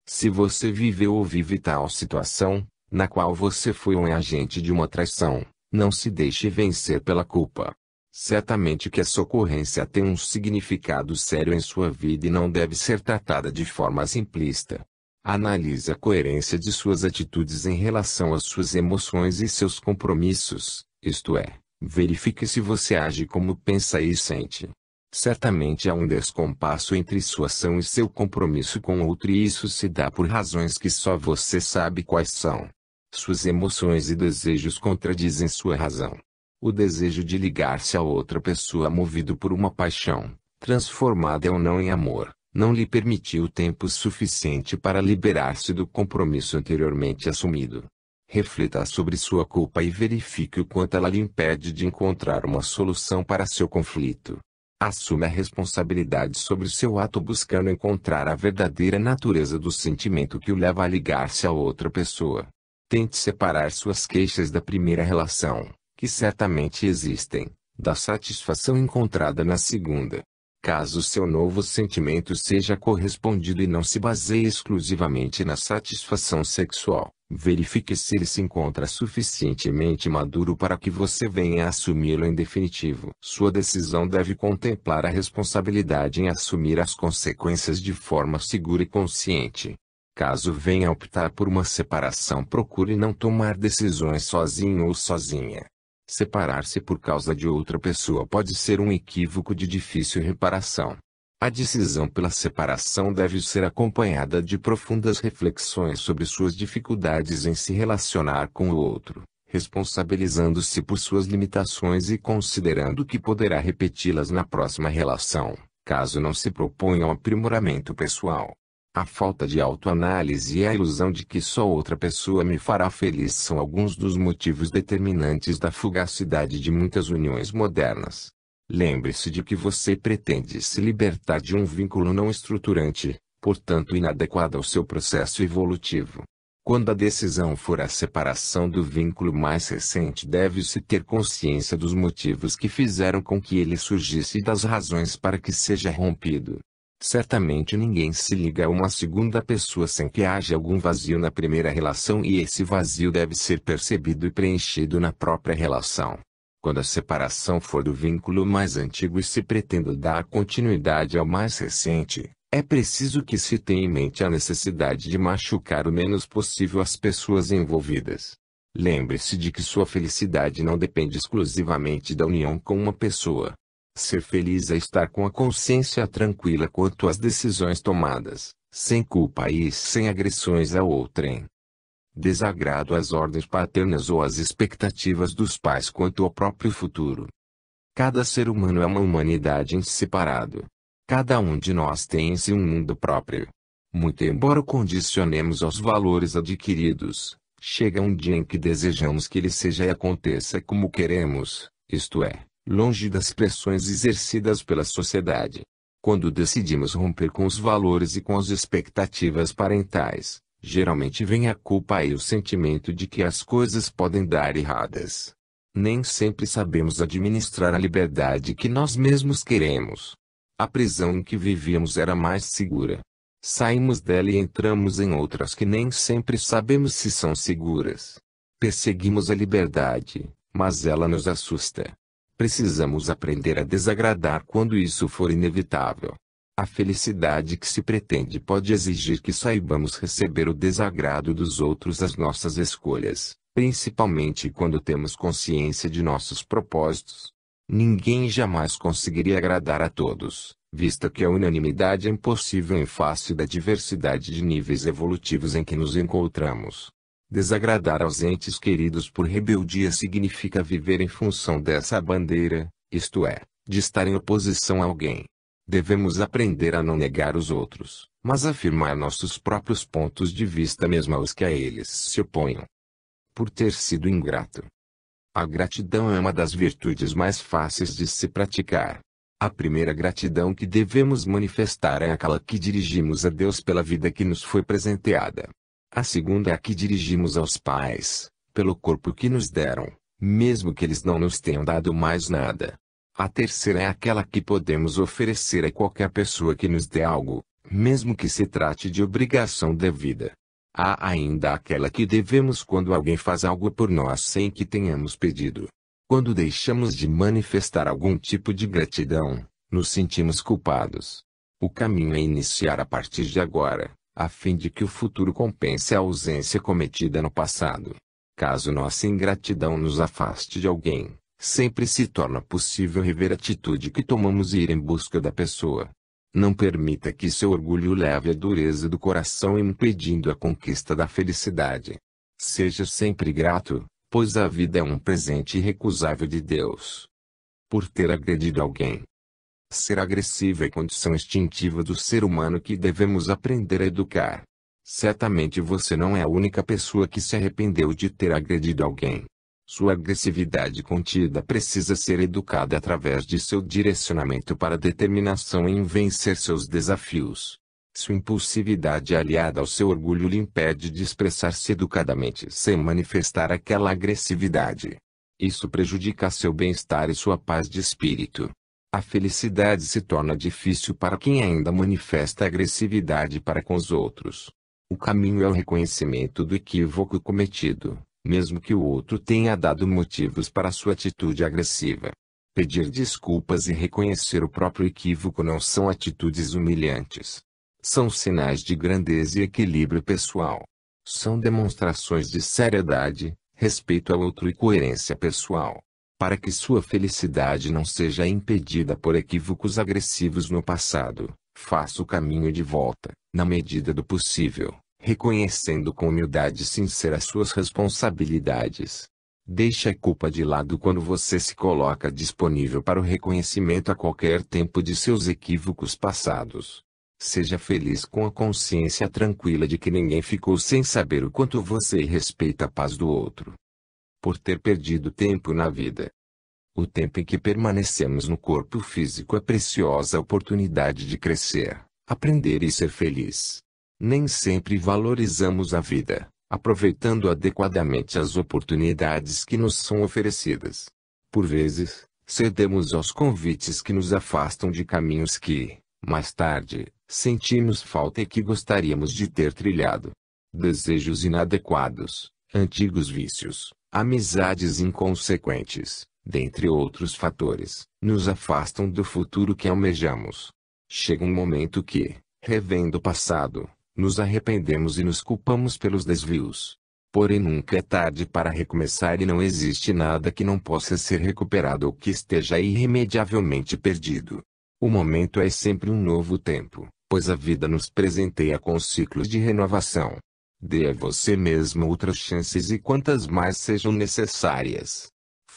Se você viveu ou vive tal situação, na qual você foi um agente de uma traição, não se deixe vencer pela culpa. Certamente que essa ocorrência tem um significado sério em sua vida e não deve ser tratada de forma simplista. Analise a coerência de suas atitudes em relação às suas emoções e seus compromissos, isto é, verifique se você age como pensa e sente. Certamente há um descompasso entre sua ação e seu compromisso com outro e isso se dá por razões que só você sabe quais são. Suas emoções e desejos contradizem sua razão. O desejo de ligar-se a outra pessoa movido por uma paixão, transformada ou não em amor, não lhe permitiu tempo suficiente para liberar-se do compromisso anteriormente assumido. Reflita sobre sua culpa e verifique o quanto ela lhe impede de encontrar uma solução para seu conflito. Assuma a responsabilidade sobre seu ato buscando encontrar a verdadeira natureza do sentimento que o leva a ligar-se a outra pessoa. Tente separar suas queixas da primeira relação, que certamente existem, da satisfação encontrada na segunda. Caso seu novo sentimento seja correspondido e não se baseie exclusivamente na satisfação sexual, verifique se ele se encontra suficientemente maduro para que você venha a assumi-lo em definitivo. Sua decisão deve contemplar a responsabilidade em assumir as consequências de forma segura e consciente. Caso venha a optar por uma separação, procure não tomar decisões sozinho ou sozinha. Separar-se por causa de outra pessoa pode ser um equívoco de difícil reparação. A decisão pela separação deve ser acompanhada de profundas reflexões sobre suas dificuldades em se relacionar com o outro, responsabilizando-se por suas limitações e considerando que poderá repeti-las na próxima relação, caso não se proponha um aprimoramento pessoal. A falta de autoanálise e a ilusão de que só outra pessoa me fará feliz são alguns dos motivos determinantes da fugacidade de muitas uniões modernas. Lembre-se de que você pretende se libertar de um vínculo não estruturante, portanto inadequado ao seu processo evolutivo. Quando a decisão for a separação do vínculo mais recente, deve-se ter consciência dos motivos que fizeram com que ele surgisse e das razões para que seja rompido. Certamente ninguém se liga a uma segunda pessoa sem que haja algum vazio na primeira relação e esse vazio deve ser percebido e preenchido na própria relação. Quando a separação for do vínculo mais antigo e se pretenda dar continuidade ao mais recente, é preciso que se tenha em mente a necessidade de machucar o menos possível as pessoas envolvidas. Lembre-se de que sua felicidade não depende exclusivamente da união com uma pessoa. Ser feliz é estar com a consciência tranquila quanto às decisões tomadas, sem culpa e sem agressões a outrem. Desagrado às ordens paternas ou às expectativas dos pais quanto ao próprio futuro. Cada ser humano é uma humanidade em si separado. Cada um de nós tem em si um mundo próprio. Muito embora o condicionemos aos valores adquiridos, chega um dia em que desejamos que ele seja e aconteça como queremos, isto é, longe das pressões exercidas pela sociedade. Quando decidimos romper com os valores e com as expectativas parentais, geralmente vem a culpa e o sentimento de que as coisas podem dar erradas. Nem sempre sabemos administrar a liberdade que nós mesmos queremos. A prisão em que vivíamos era mais segura. Saímos dela e entramos em outras que nem sempre sabemos se são seguras. Perseguimos a liberdade, mas ela nos assusta. Precisamos aprender a desagradar quando isso for inevitável. A felicidade que se pretende pode exigir que saibamos receber o desagrado dos outros às nossas escolhas, principalmente quando temos consciência de nossos propósitos. Ninguém jamais conseguiria agradar a todos, visto que a unanimidade é impossível em face da diversidade de níveis evolutivos em que nos encontramos. Desagradar aos entes queridos por rebeldia significa viver em função dessa bandeira, isto é, de estar em oposição a alguém. Devemos aprender a não negar os outros, mas afirmar nossos próprios pontos de vista mesmo aos que a eles se oponham. Por ter sido ingrato. A gratidão é uma das virtudes mais fáceis de se praticar. A primeira gratidão que devemos manifestar é aquela que dirigimos a Deus pela vida que nos foi presenteada. A segunda é a que dirigimos aos pais, pelo corpo que nos deram, mesmo que eles não nos tenham dado mais nada. A terceira é aquela que podemos oferecer a qualquer pessoa que nos dê algo, mesmo que se trate de obrigação devida. Há ainda aquela que devemos quando alguém faz algo por nós sem que tenhamos pedido. Quando deixamos de manifestar algum tipo de gratidão, nos sentimos culpados. O caminho é iniciar a partir de agora, a fim de que o futuro compense a ausência cometida no passado. Caso nossa ingratidão nos afaste de alguém, sempre se torna possível rever a atitude que tomamos e ir em busca da pessoa. Não permita que seu orgulho leve à dureza do coração impedindo a conquista da felicidade. Seja sempre grato, pois a vida é um presente irrecusável de Deus. Por ter agredido alguém. Ser agressivo é condição instintiva do ser humano que devemos aprender a educar. Certamente você não é a única pessoa que se arrependeu de ter agredido alguém. Sua agressividade contida precisa ser educada através de seu direcionamento para determinação em vencer seus desafios. Sua impulsividade aliada ao seu orgulho lhe impede de expressar-se educadamente sem manifestar aquela agressividade. Isso prejudica seu bem-estar e sua paz de espírito. A felicidade se torna difícil para quem ainda manifesta agressividade para com os outros. O caminho é o reconhecimento do equívoco cometido, mesmo que o outro tenha dado motivos para sua atitude agressiva. Pedir desculpas e reconhecer o próprio equívoco não são atitudes humilhantes. São sinais de grandeza e equilíbrio pessoal. São demonstrações de seriedade, respeito ao outro e coerência pessoal. Para que sua felicidade não seja impedida por equívocos agressivos no passado, faça o caminho de volta, na medida do possível, reconhecendo com humildade sincera suas responsabilidades. Deixe a culpa de lado quando você se coloca disponível para o reconhecimento a qualquer tempo de seus equívocos passados. Seja feliz com a consciência tranquila de que ninguém ficou sem saber o quanto você respeita a paz do outro. Por ter perdido tempo na vida. O tempo em que permanecemos no corpo físico é preciosa oportunidade de crescer, aprender e ser feliz. Nem sempre valorizamos a vida, aproveitando adequadamente as oportunidades que nos são oferecidas. Por vezes, cedemos aos convites que nos afastam de caminhos que, mais tarde, sentimos falta e que gostaríamos de ter trilhado. Desejos inadequados, antigos vícios, amizades inconsequentes, dentre outros fatores, nos afastam do futuro que almejamos. Chega um momento que, revendo o passado, nos arrependemos e nos culpamos pelos desvios. Porém nunca é tarde para recomeçar e não existe nada que não possa ser recuperado ou que esteja irremediavelmente perdido. O momento é sempre um novo tempo, pois a vida nos presenteia com ciclos de renovação. Dê a você mesmo outras chances e quantas mais sejam necessárias.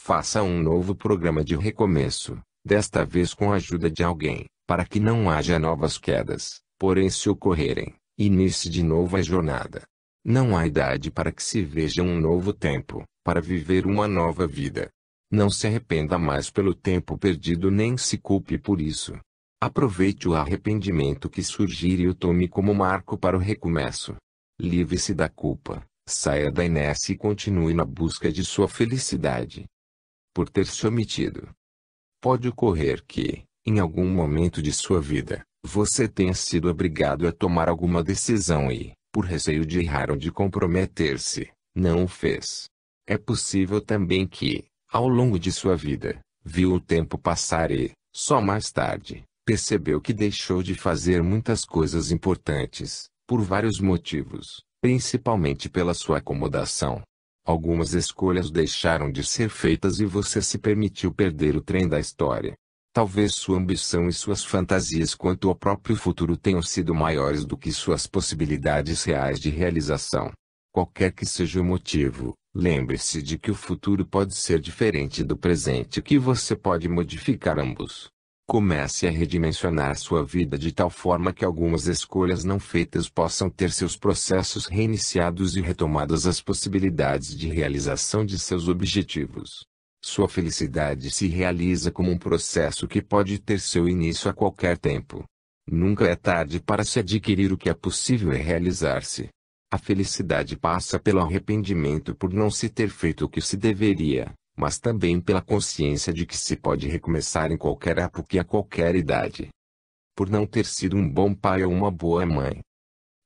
Faça um novo programa de recomeço, desta vez com a ajuda de alguém, para que não haja novas quedas, porém se ocorrerem, inicie de novo a jornada. Não há idade para que se veja um novo tempo, para viver uma nova vida. Não se arrependa mais pelo tempo perdido nem se culpe por isso. Aproveite o arrependimento que surgir e o tome como marco para o recomeço. Livre-se da culpa, saia da inércia e continue na busca de sua felicidade. Por ter se omitido. Pode ocorrer que, em algum momento de sua vida, você tenha sido obrigado a tomar alguma decisão e, por receio de errar ou de comprometer-se, não o fez. É possível também que, ao longo de sua vida, viu o tempo passar e, só mais tarde, percebeu que deixou de fazer muitas coisas importantes, por vários motivos, principalmente pela sua acomodação. Algumas escolhas deixaram de ser feitas e você se permitiu perder o trem da história. Talvez sua ambição e suas fantasias quanto ao próprio futuro tenham sido maiores do que suas possibilidades reais de realização. Qualquer que seja o motivo, lembre-se de que o futuro pode ser diferente do presente e que você pode modificar ambos. Comece a redimensionar sua vida de tal forma que algumas escolhas não feitas possam ter seus processos reiniciados e retomadas as possibilidades de realização de seus objetivos. Sua felicidade se realiza como um processo que pode ter seu início a qualquer tempo. Nunca é tarde para se adquirir o que é possível e realizar-se. A felicidade passa pelo arrependimento por não se ter feito o que se deveria, mas também pela consciência de que se pode recomeçar em qualquer época e a qualquer idade. Por não ter sido um bom pai ou uma boa mãe.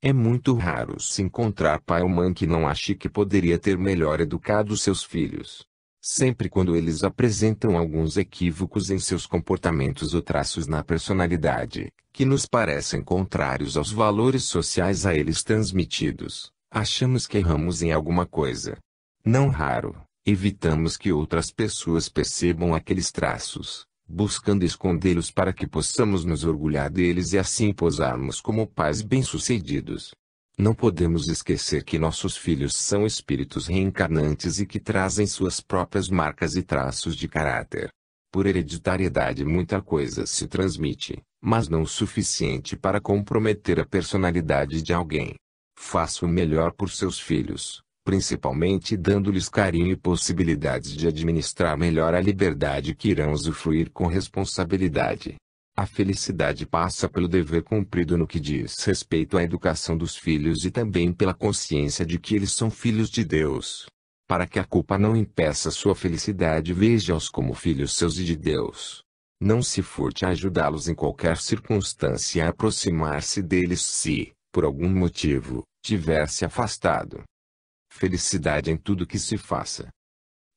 É muito raro se encontrar pai ou mãe que não ache que poderia ter melhor educado seus filhos. Sempre quando eles apresentam alguns equívocos em seus comportamentos ou traços na personalidade, que nos parecem contrários aos valores sociais a eles transmitidos, achamos que erramos em alguma coisa. Não raro, evitamos que outras pessoas percebam aqueles traços, buscando escondê-los para que possamos nos orgulhar deles e assim posarmos como pais bem-sucedidos. Não podemos esquecer que nossos filhos são espíritos reencarnantes e que trazem suas próprias marcas e traços de caráter. Por hereditariedade muita coisa se transmite, mas não o suficiente para comprometer a personalidade de alguém. Faça o melhor por seus filhos, principalmente dando-lhes carinho e possibilidades de administrar melhor a liberdade que irão usufruir com responsabilidade. A felicidade passa pelo dever cumprido no que diz respeito à educação dos filhos e também pela consciência de que eles são filhos de Deus. Para que a culpa não impeça sua felicidade, veja-os como filhos seus e de Deus. Não se furte a ajudá-los em qualquer circunstância a aproximar-se deles se, por algum motivo, tiver se afastado. Felicidade em tudo que se faça.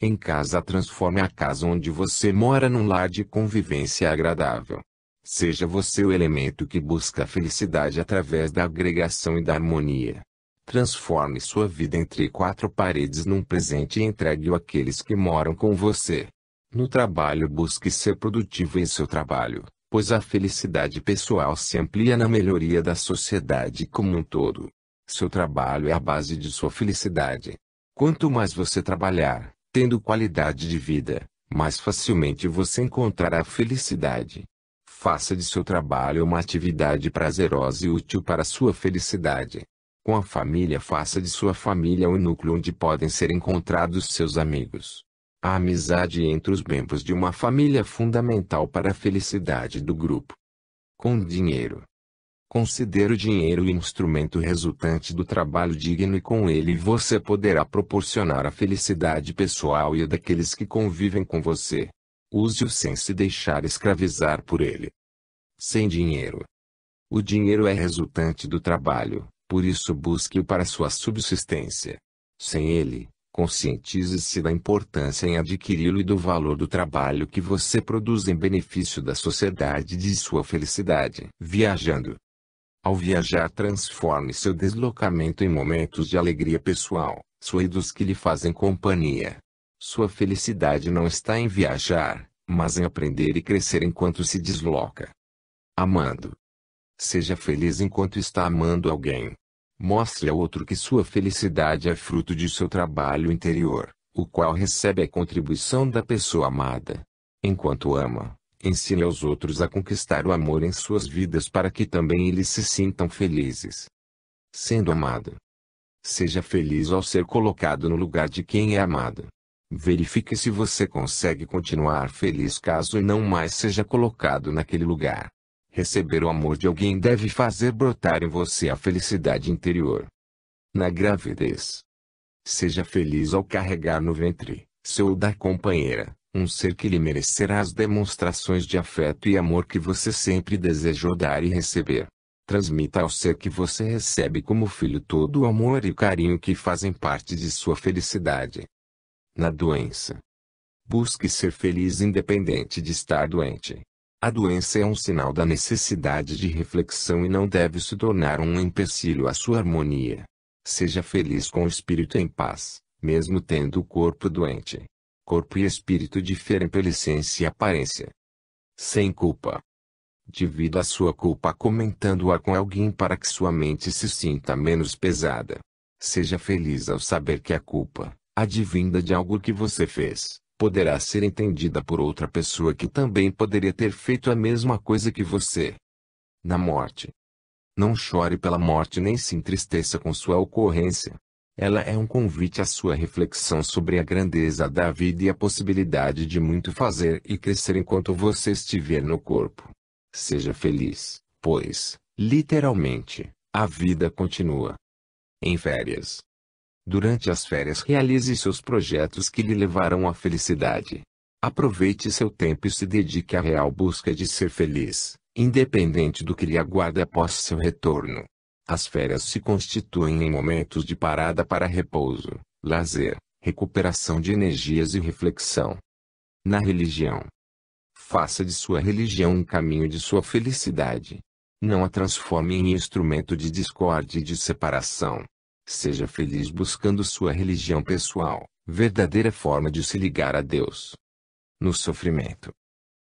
Em casa, transforme a casa onde você mora num lar de convivência agradável. Seja você o elemento que busca a felicidade através da agregação e da harmonia. Transforme sua vida entre quatro paredes num presente e entregue-o àqueles que moram com você. No trabalho, busque ser produtivo em seu trabalho, pois a felicidade pessoal se amplia na melhoria da sociedade como um todo. Seu trabalho é a base de sua felicidade. Quanto mais você trabalhar, tendo qualidade de vida, mais facilmente você encontrará felicidade. Faça de seu trabalho uma atividade prazerosa e útil para sua felicidade. Com a família, faça de sua família o núcleo onde podem ser encontrados seus amigos. A amizade entre os membros de uma família é fundamental para a felicidade do grupo. Com dinheiro. Considere o dinheiro o instrumento resultante do trabalho digno e com ele você poderá proporcionar a felicidade pessoal e a daqueles que convivem com você. Use-o sem se deixar escravizar por ele. Sem dinheiro. O dinheiro é resultante do trabalho, por isso busque-o para sua subsistência. Sem ele, conscientize-se da importância em adquiri-lo e do valor do trabalho que você produz em benefício da sociedade e de sua felicidade. Viajando. Ao viajar, transforme seu deslocamento em momentos de alegria pessoal, sua e dos que lhe fazem companhia. Sua felicidade não está em viajar, mas em aprender e crescer enquanto se desloca. Amando. Seja feliz enquanto está amando alguém. Mostre ao outro que sua felicidade é fruto de seu trabalho interior, o qual recebe a contribuição da pessoa amada. Enquanto ama, ensine aos outros a conquistar o amor em suas vidas para que também eles se sintam felizes. Sendo amado, seja feliz ao ser colocado no lugar de quem é amado. Verifique se você consegue continuar feliz caso não mais seja colocado naquele lugar. Receber o amor de alguém deve fazer brotar em você a felicidade interior. Na gravidez, seja feliz ao carregar no ventre, seu ou da companheira, um ser que lhe merecerá as demonstrações de afeto e amor que você sempre desejou dar e receber. Transmita ao ser que você recebe como filho todo o amor e carinho que fazem parte de sua felicidade. Na doença, busque ser feliz independente de estar doente. A doença é um sinal da necessidade de reflexão e não deve se tornar um empecilho à sua harmonia. Seja feliz com o espírito em paz, mesmo tendo o corpo doente. Corpo e espírito diferem pela essência e aparência. Sem culpa. Divida a sua culpa comentando-a com alguém para que sua mente se sinta menos pesada. Seja feliz ao saber que a culpa, advinda de algo que você fez, poderá ser entendida por outra pessoa que também poderia ter feito a mesma coisa que você. Na morte. Não chore pela morte nem se entristeça com sua ocorrência. Ela é um convite à sua reflexão sobre a grandeza da vida e a possibilidade de muito fazer e crescer enquanto você estiver no corpo. Seja feliz, pois, literalmente, a vida continua. Em férias. Durante as férias realize seus projetos que lhe levarão à felicidade. Aproveite seu tempo e se dedique à real busca de ser feliz, independente do que lhe aguarda após seu retorno. As férias se constituem em momentos de parada para repouso, lazer, recuperação de energias e reflexão. Na religião. Faça de sua religião um caminho de sua felicidade. Não a transforme em instrumento de discórdia e de separação. Seja feliz buscando sua religião pessoal, verdadeira forma de se ligar a Deus. No sofrimento.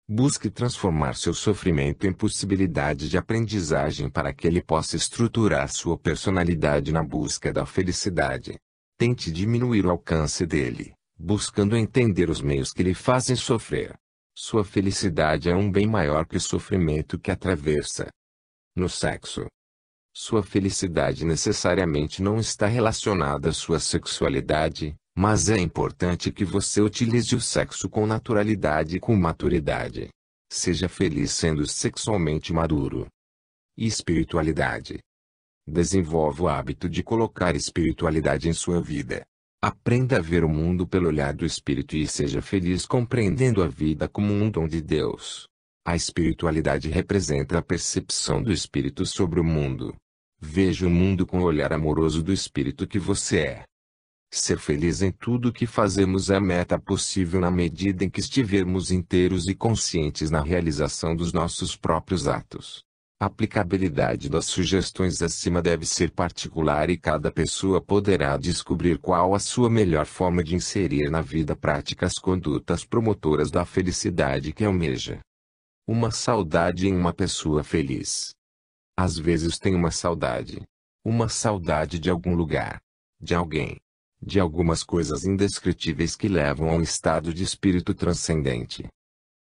Busque transformar seu sofrimento em possibilidade de aprendizagem para que ele possa estruturar sua personalidade na busca da felicidade. Tente diminuir o alcance dele, buscando entender os meios que lhe fazem sofrer. Sua felicidade é um bem maior que o sofrimento que atravessa. No sexo. Sua felicidade necessariamente não está relacionada à sua sexualidade, mas é importante que você utilize o sexo com naturalidade e com maturidade. Seja feliz sendo sexualmente maduro. E espiritualidade. Desenvolva o hábito de colocar espiritualidade em sua vida. Aprenda a ver o mundo pelo olhar do espírito e seja feliz compreendendo a vida como um dom de Deus. A espiritualidade representa a percepção do espírito sobre o mundo. Veja o mundo com o olhar amoroso do espírito que você é. Ser feliz em tudo o que fazemos é a meta possível na medida em que estivermos inteiros e conscientes na realização dos nossos próprios atos. A aplicabilidade das sugestões acima deve ser particular e cada pessoa poderá descobrir qual a sua melhor forma de inserir na vida prática as condutas promotoras da felicidade que almeja. Uma saudade em uma pessoa feliz. Às vezes tem uma saudade. Uma saudade de algum lugar. De alguém. De algumas coisas indescritíveis que levam a um estado de espírito transcendente.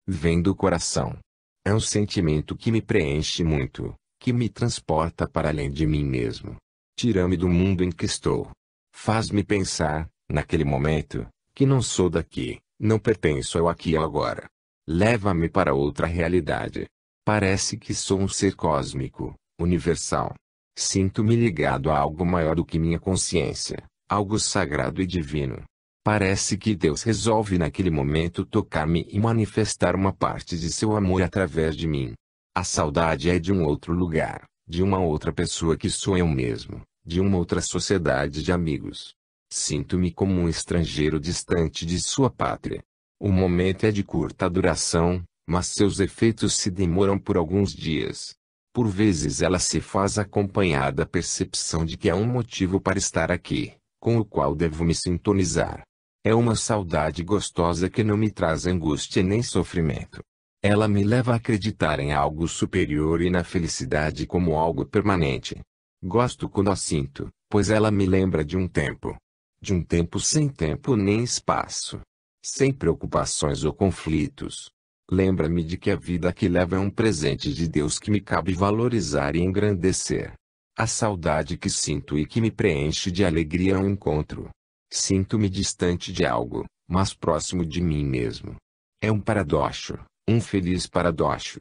Vem do coração. É um sentimento que me preenche muito, que me transporta para além de mim mesmo. Tira-me do mundo em que estou. Faz-me pensar, naquele momento, que não sou daqui, não pertenço ao aqui e ao agora. Leva-me para outra realidade. Parece que sou um ser cósmico, universal. Sinto-me ligado a algo maior do que minha consciência, algo sagrado e divino. Parece que Deus resolve naquele momento tocar-me e manifestar uma parte de seu amor através de mim. A saudade é de um outro lugar, de uma outra pessoa que sou eu mesmo, de uma outra sociedade de amigos. Sinto-me como um estrangeiro distante de sua pátria. O momento é de curta duração, mas seus efeitos se demoram por alguns dias. Por vezes ela se faz acompanhar da percepção de que há um motivo para estar aqui, com o qual devo me sintonizar. É uma saudade gostosa que não me traz angústia nem sofrimento. Ela me leva a acreditar em algo superior e na felicidade como algo permanente. Gosto quando a sinto, pois ela me lembra de um tempo De um tempo sem tempo nem espaço. Sem preocupações ou conflitos. Lembra-me de que a vida que levo é um presente de Deus que me cabe valorizar e engrandecer. A saudade que sinto e que me preenche de alegria é um encontro. Sinto-me distante de algo, mas próximo de mim mesmo. É um paradoxo, um feliz paradoxo.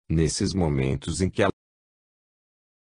Nesses momentos em que a